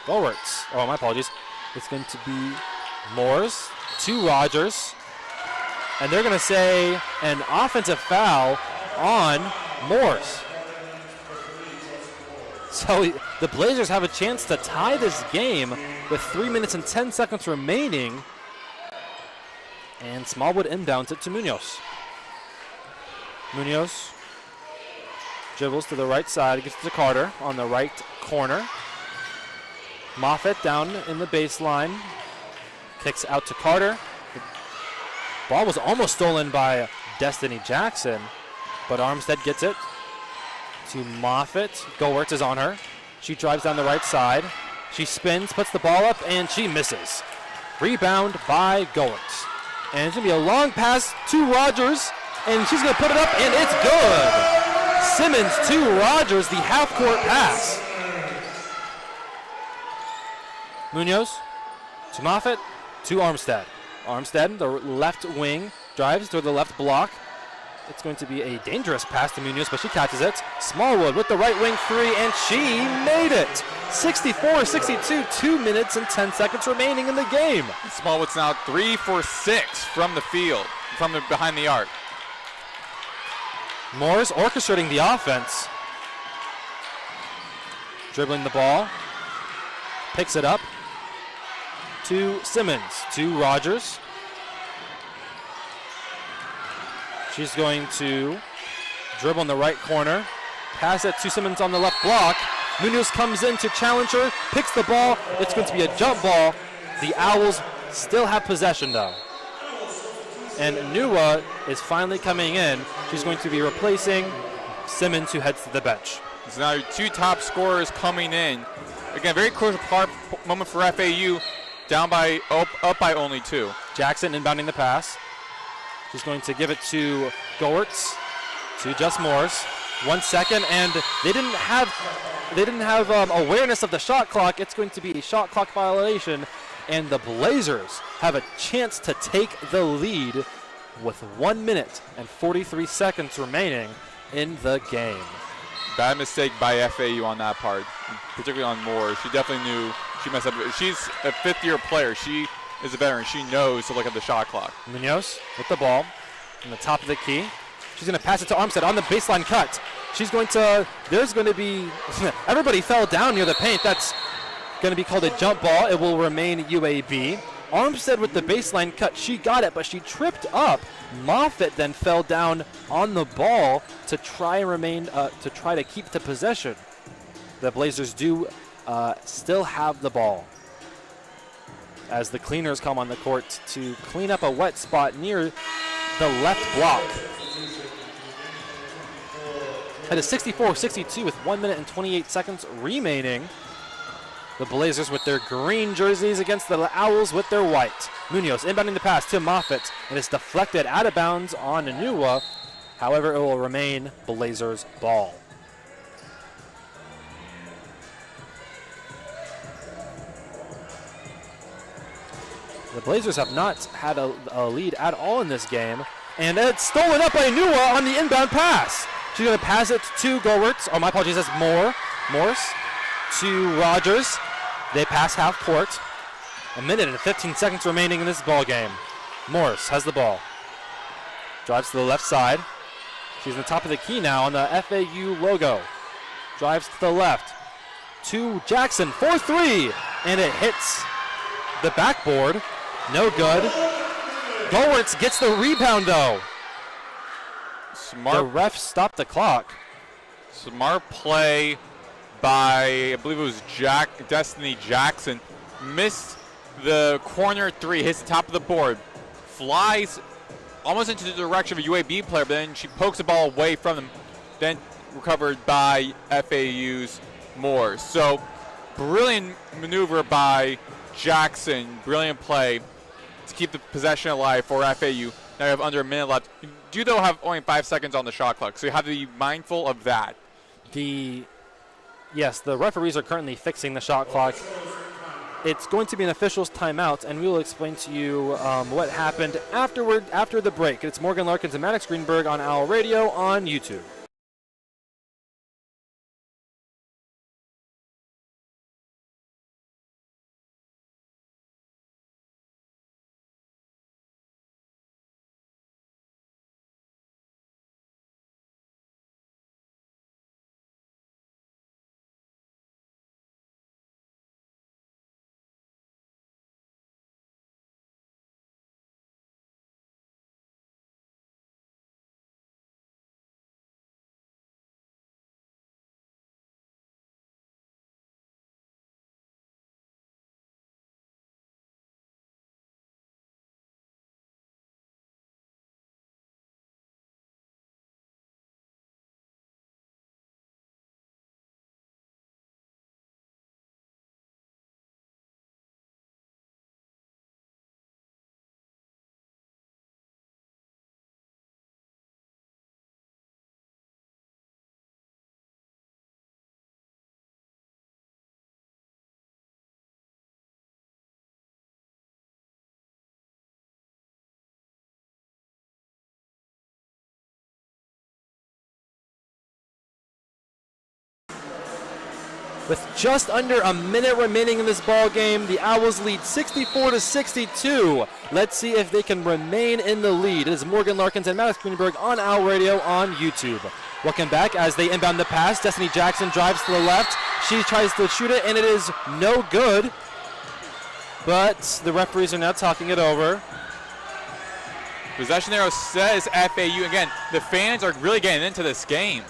Gowertz. Oh, my apologies. It's going to be Moores to Rogers. And they're going to say an offensive foul on Moores. So the Blazers have a chance to tie this game with 3 minutes and 10 seconds remaining. And Smallwood inbounds it to Munoz. Munoz dribbles to the right side, gets to Carter on the right corner. Moffitt down in the baseline, kicks out to Carter. The ball was almost stolen by Destiny Jackson, but Armstead gets it to Moffitt. Gowertz is on her. She drives down the right side. She spins, puts the ball up, and she misses. Rebound by Gowertz. And it's going to be a long pass to Rogers, and she's going to put it up, and it's good. Simmons to Rogers, the half-court pass. Munoz to Moffitt to Armstead. Armstead, the left wing, drives to the left block. It's going to be a dangerous pass to Munoz, but she catches it. Smallwood with the right wing three, and she made it. 64-62, 2 minutes and 10 seconds remaining in the game. Smallwood's now 3 for 6 from the field, behind the arc. Moores orchestrating the offense. Dribbling the ball. Picks it up to Simmons, to Rogers. She's going to dribble in the right corner. Pass it to Simmons on the left block. Munoz comes in to challenge her, picks the ball. It's going to be a jump ball. The Owls still have possession though. And Nua is finally coming in. She's going to be replacing Simmons, who heads to the bench. So now your two top scorers coming in. Again, very crucial moment for FAU. Down by, up by only 2. Jackson inbounding the pass. She's going to give it to Gowertz, to Jess Moores. 1 second, and they didn't have awareness of the shot clock. It's going to be a shot clock violation, and the Blazers have a chance to take the lead with 1 minute and 43 seconds remaining in the game. Bad mistake by FAU on that part, particularly on Moore. She definitely knew she messed up. She's a fifth-year player. She is a veteran. She knows to look at the shot clock. Munoz with the ball on the top of the key. She's going to pass it to Armstead on the baseline cut. She's going to, there's going to be, everybody fell down near the paint. That's going to be called a jump ball. It will remain UAB. Armstead with the baseline cut. She got it, but she tripped up. Moffitt then fell down on the ball to try to keep the possession. The Blazers do still have the ball as the cleaners come on the court to clean up a wet spot near the left block. It is 64-62 with 1 minute and 28 seconds remaining. The Blazers with their green jerseys against the Owls with their white. Munoz inbounding the pass to Moffitt, and it's deflected out of bounds on Anua. However, it will remain Blazers ball. The Blazers have not had a lead at all in this game, and it's stolen up by Anua on the inbound pass. She's going to pass it to Gowertz. Oh, my apologies, that's Morse to Rogers. They pass half court. A minute and 15 seconds remaining in this ball game. Morse has the ball. Drives to the left side. She's on the top of the key now on the FAU logo. Drives to the left. To Jackson, 4-3. And it hits the backboard. No good. Goldwarts gets the rebound though. Smart. The ref stopped the clock. Smart play by, I believe it was Destiny Jackson. Missed the corner three, hits the top of the board, flies almost into the direction of a UAB player, but then she pokes the ball away from them, then recovered by FAU's Moore. So brilliant maneuver by Jackson, brilliant play to keep the possession alive for FAU. Now you have under a minute left. You do, though, have only 5 seconds on the shot clock, so you have to be mindful of that. Yes, the referees are currently fixing the shot clock. It's going to be an official's timeout, and we will explain to you what happened after the break. It's Morgan Larkins and Maddox Greenberg on OWL Radio on YouTube. With just under a minute remaining in this ball game, the Owls lead 64-62. Let's see if they can remain in the lead. It is Morgan Larkins and Maddox Greenberg on OWL Radio on YouTube. Welcome back as they inbound the pass. Destiny Jackson drives to the left. She tries to shoot it, and it is no good. But the referees are now talking it over. Possession arrow says FAU. Again, the fans are really getting into this game.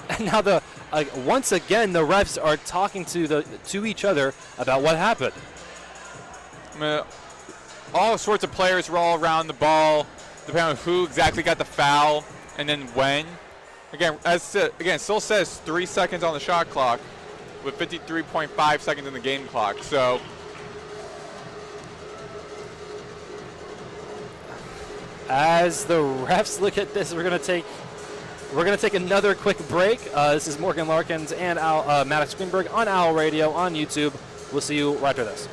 And now once again, the refs are talking to each other about what happened. I mean, all sorts of players were all around the ball, depending on who exactly got the foul and then when. Again, still says 3 seconds on the shot clock with 53.5 seconds in the game clock. So as the refs look at this, we're going to take another quick break. This is Morgan Larkins and Maddox Greenberg on OWL Radio on YouTube. We'll see you right after this.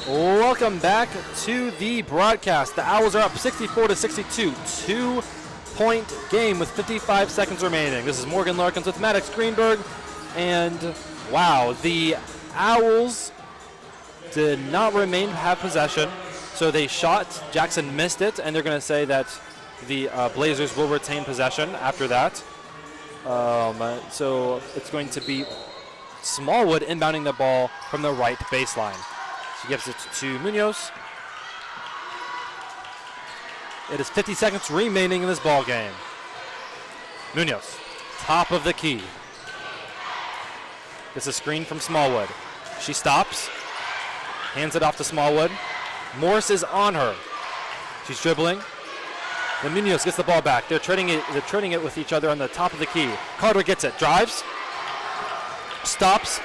Welcome back to the broadcast. The Owls are up 64-62, 2-point game with 55 seconds remaining. This is Morgan Larkins with Maddox Greenberg, and wow, the Owls did not have possession, so they shot. Jackson missed it, and they're going to say that the Blazers will retain possession after that. So it's going to be Smallwood inbounding the ball from the right baseline. She gives it to Munoz. It is 50 seconds remaining in this ball game. Munoz, top of the key. This is a screen from Smallwood. She stops, hands it off to Smallwood. Morris is on her. She's dribbling. Then Munoz gets the ball back. They're trading it with each other on the top of the key. Carter gets it, drives, stops.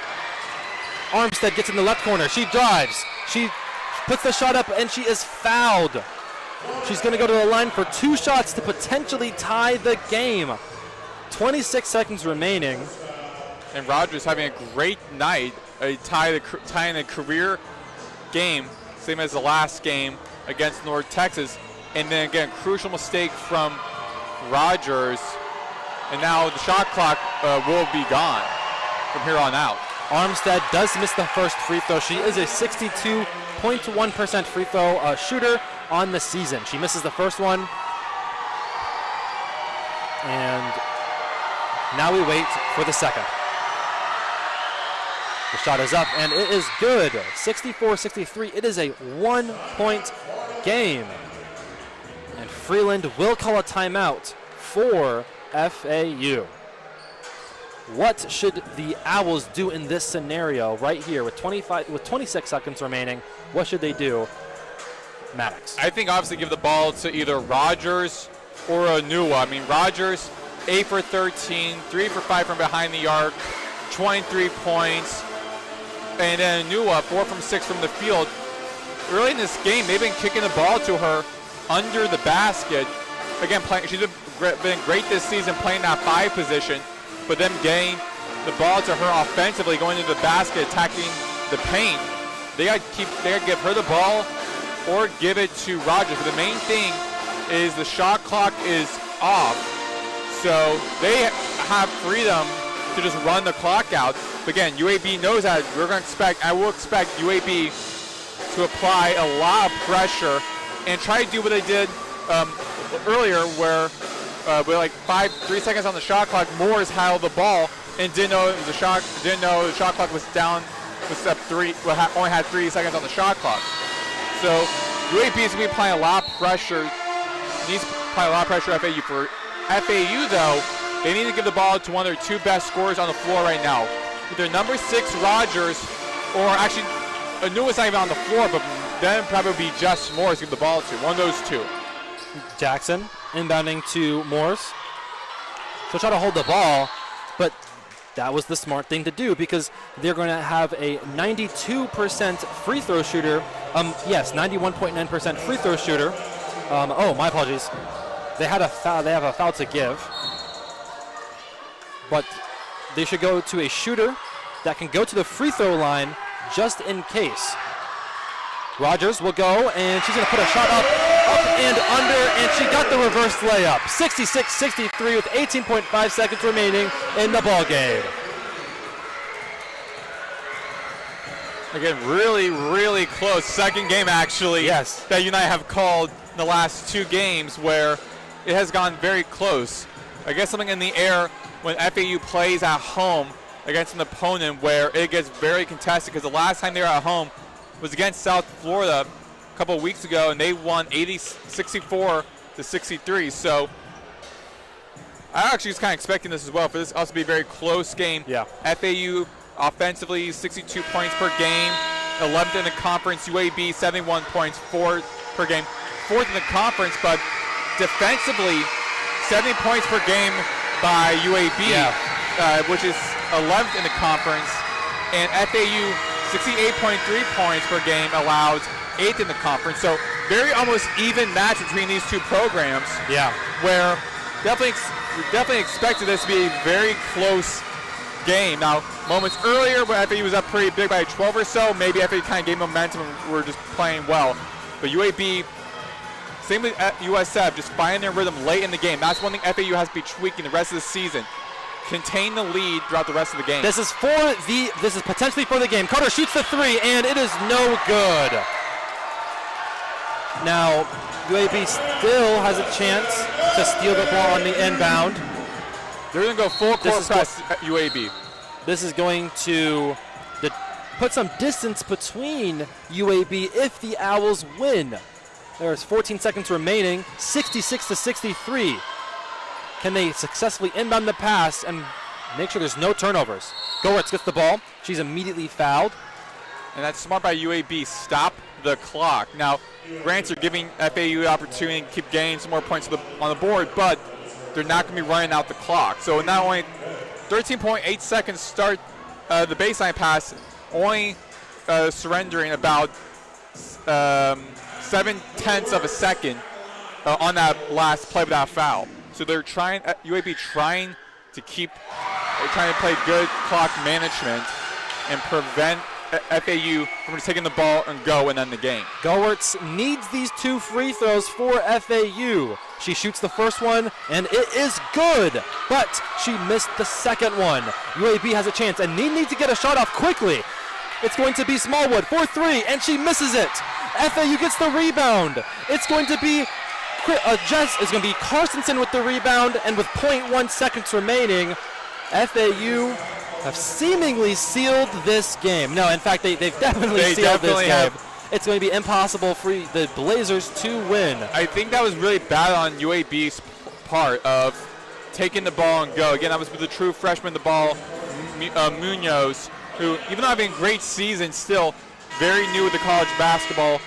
Armstead gets in the left corner. She drives. She puts the shot up, and she is fouled. She's going to go to the line for 2 shots to potentially tie the game. 26 seconds remaining. And Rogers having a great night, tying a career game, same as the last game against North Texas. And then again, crucial mistake from Rogers. And now the shot clock will be gone from here on out. Armstead does miss the first free throw. She is a 62.1% free throw shooter on the season. She misses the first one. And now we wait for the second. The shot is up, and it is good. 64-63. It is a 1-point game. And Freeland will call a timeout for FAU. What should the Owls do in this scenario right here with 26 seconds remaining? What should they do? Maddox. I think obviously give the ball to either Rogers or Anua. I mean, Rogers, 8 for 13, 3 for 5 from behind the arc, 23 points. And then Anua, 4 from 6 from the field. Early in this game, they've been kicking the ball to her under the basket. Again, she's been great this season playing that 5 position. But them getting the ball to her offensively, going into the basket, attacking the paint. They got to give her the ball or give it to Rogers. But the main thing is the shot clock is off, so they have freedom to just run the clock out. But again, UAB knows that. I will expect UAB to apply a lot of pressure and try to do what they did earlier, where with like 3 seconds on the shot clock, Moores held the ball and didn't know the shot clock was down, was up 3, only had 3 seconds on the shot clock. So UAB is going to be applying a lot of pressure. Needs to apply a lot of pressure at FAU. For FAU though, they need to give the ball to one of their 2 best scorers on the floor right now. Either number 6 Rogers, or actually Anua's not even on the floor, but then probably be just Morris to give the ball to. One of those 2. Jackson inbounding to Morris. She'll try to hold the ball, but that was the smart thing to do because they're going to have a 92% free throw shooter. Yes, 91.9% free throw shooter. Oh, my apologies. They have a foul to give, but they should go to a shooter that can go to the free throw line just in case. Rogers will go, and she's going to put a shot up and under, and she got the reverse layup. 66-63 with 18.5 seconds remaining in the ball game. Again, really, really close. Second game, actually, yes, that you and I have called in the last 2 games where it has gone very close. I guess something in the air when FAU plays at home against an opponent where it gets very contested, because the last time they were at home was against South Florida a couple of weeks ago, and they won 64-63. So I actually was kind of expecting this as well, for this also to be a very close game. Yeah. FAU offensively, 62 points per game, 11th in the conference. UAB, 71 points per game, 4th in the conference. But defensively, 70 points per game by UAB, which is 11th in the conference. And FAU, 68.3 points per game allowed, 8th in the conference. So very almost even match between these 2 programs. Yeah. Where definitely expected this to be a very close game. Now, moments earlier, when FAU was up pretty big by 12 or so, maybe FAU kind of gave momentum and were just playing well. But UAB, same with USF, just finding their rhythm late in the game. That's one thing FAU has to be tweaking the rest of the season. Contain the lead throughout the rest of the game. This is potentially for the game. Carter shoots the three, and it is no good. Now, UAB still has a chance to steal the ball on the inbound. They're going to go full court press at UAB. This is going to put some distance between UAB if the Owls win. There's 14 seconds remaining, 66-63. Can they successfully inbound the pass and make sure there's no turnovers? Goretz gets the ball. She's immediately fouled. And that's smart by UAB. Stop the clock. Now, Grants are giving FAU the opportunity to keep gaining some more points on the board, but they're not going to be running out the clock. So not only 13.8 seconds start the baseline pass, only surrendering about 7/10 of a second on that last play without foul. So they're trying, UAB trying to play good clock management and prevent FAU from just taking the ball and go and end the game. Goertz needs these 2 free throws for FAU. She shoots the first one, and it is good, but she missed the second one. UAB has a chance, and needs to get a shot off quickly. It's going to be Smallwood for 3, and she misses it. FAU gets the rebound. It's going to be Carstensen with the rebound, and with 0.1 seconds remaining, FAU have seemingly sealed this game. No, in fact, they've definitely sealed this game. It's going to be impossible for the Blazers to win. I think that was really bad on UAB's part of taking the ball and go. Again, that was with the true freshman, the ball, Munoz, who, even though having a great season, still very new to college basketball,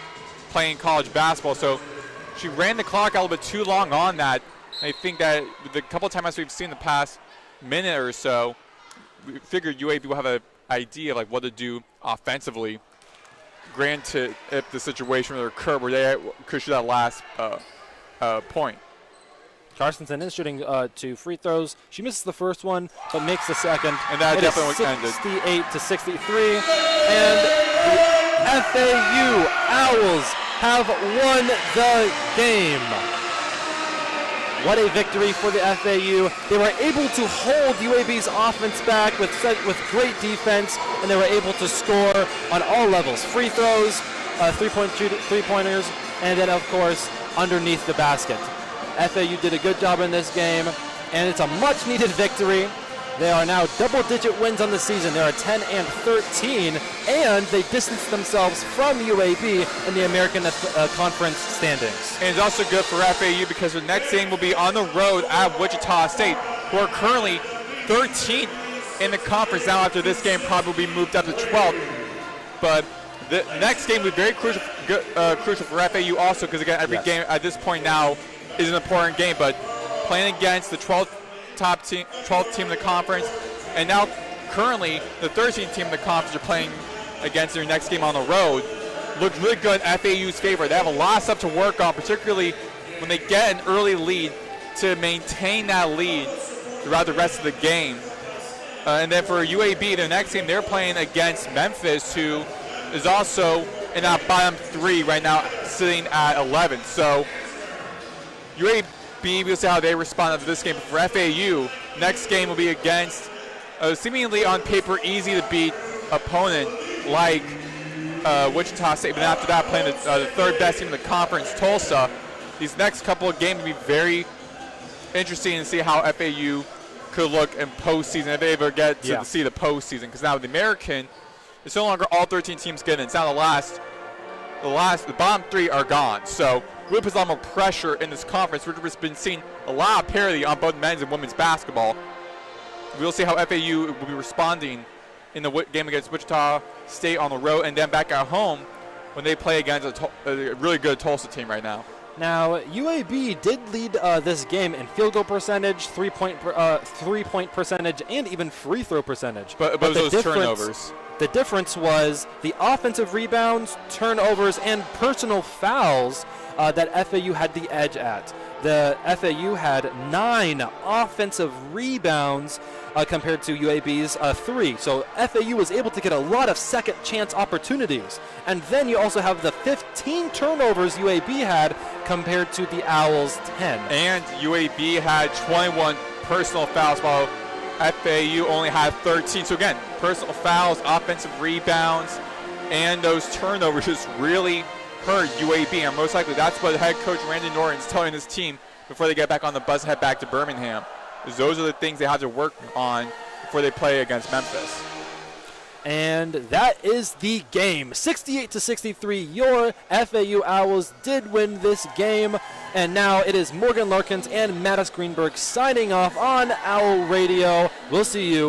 playing college basketball. So she ran the clock out a little bit too long on that. I think that the couple of times we've seen the past minute or so, we figured UAB will have an idea of like what to do offensively. Granted, if the situation would occur where they could shoot that last point. Carstensen is shooting 2 free throws. She misses the first one, but makes the second. And that definitely ended. 68-63. And the FAU Owls have won the game. What a victory for the FAU. They were able to hold UAB's offense back with great defense, and they were able to score on all levels. Free throws, three-pointers, and then, of course, underneath the basket. FAU did a good job in this game, and it's a much-needed victory. They are now double-digit wins on the season. They are 10-13, and they distanced themselves from UAB in the American Conference standings. And it's also good for FAU because the next game will be on the road at Wichita State, who are currently 13th in the conference. Now after this game probably will be moved up to 12th. But the next game will be very crucial for FAU also because, again, every game at this point now is an important game. But playing against the 12th team in the conference, and now currently the 13th team in the conference are playing against their next game on the road. Looks really good in FAU's favor. They have a lot of stuff to work on, particularly when they get an early lead, to maintain that lead throughout the rest of the game. And then for UAB, their next game, they're playing against Memphis, who is also in that bottom 3 right now, sitting at 11. So UAB, we'll see how they respond to this game. But for FAU, next game will be against a seemingly on paper easy to beat opponent like Wichita State. But after that, playing the third best team in the conference, Tulsa. These next couple of games will be very interesting to see how FAU could look in postseason if they ever get to see the postseason. Because now the American, it's no longer all 13 teams get in. It's now the bottom 3 are gone. So really puts a lot more pressure in this conference. We've been seeing a lot of parity on both men's and women's basketball. We'll see how FAU will be responding in the game against Wichita State on the road, and then back at home when they play against a really good Tulsa team right now. Now, UAB did lead this game in field goal percentage, three-point percentage, and even free throw percentage. But those turnovers. The difference was the offensive rebounds, turnovers, and personal fouls that FAU had the edge at. The FAU had 9 offensive rebounds compared to UAB's 3. So FAU was able to get a lot of second chance opportunities. And then you also have the 15 turnovers UAB had compared to the Owls' 10. And UAB had 21 personal fouls while FAU only had 13. So again, personal fouls, offensive rebounds, and those turnovers just really hurt UAB. And most likely that's what head coach Randy Norton's telling his team before they get back on the bus and head back to Birmingham. Those are the things they have to work on before they play against Memphis. And that is the game. 68-63, your FAU Owls did win this game. And now it is Morgan Larkins and Maddox Greenberg signing off on Owl Radio. We'll see you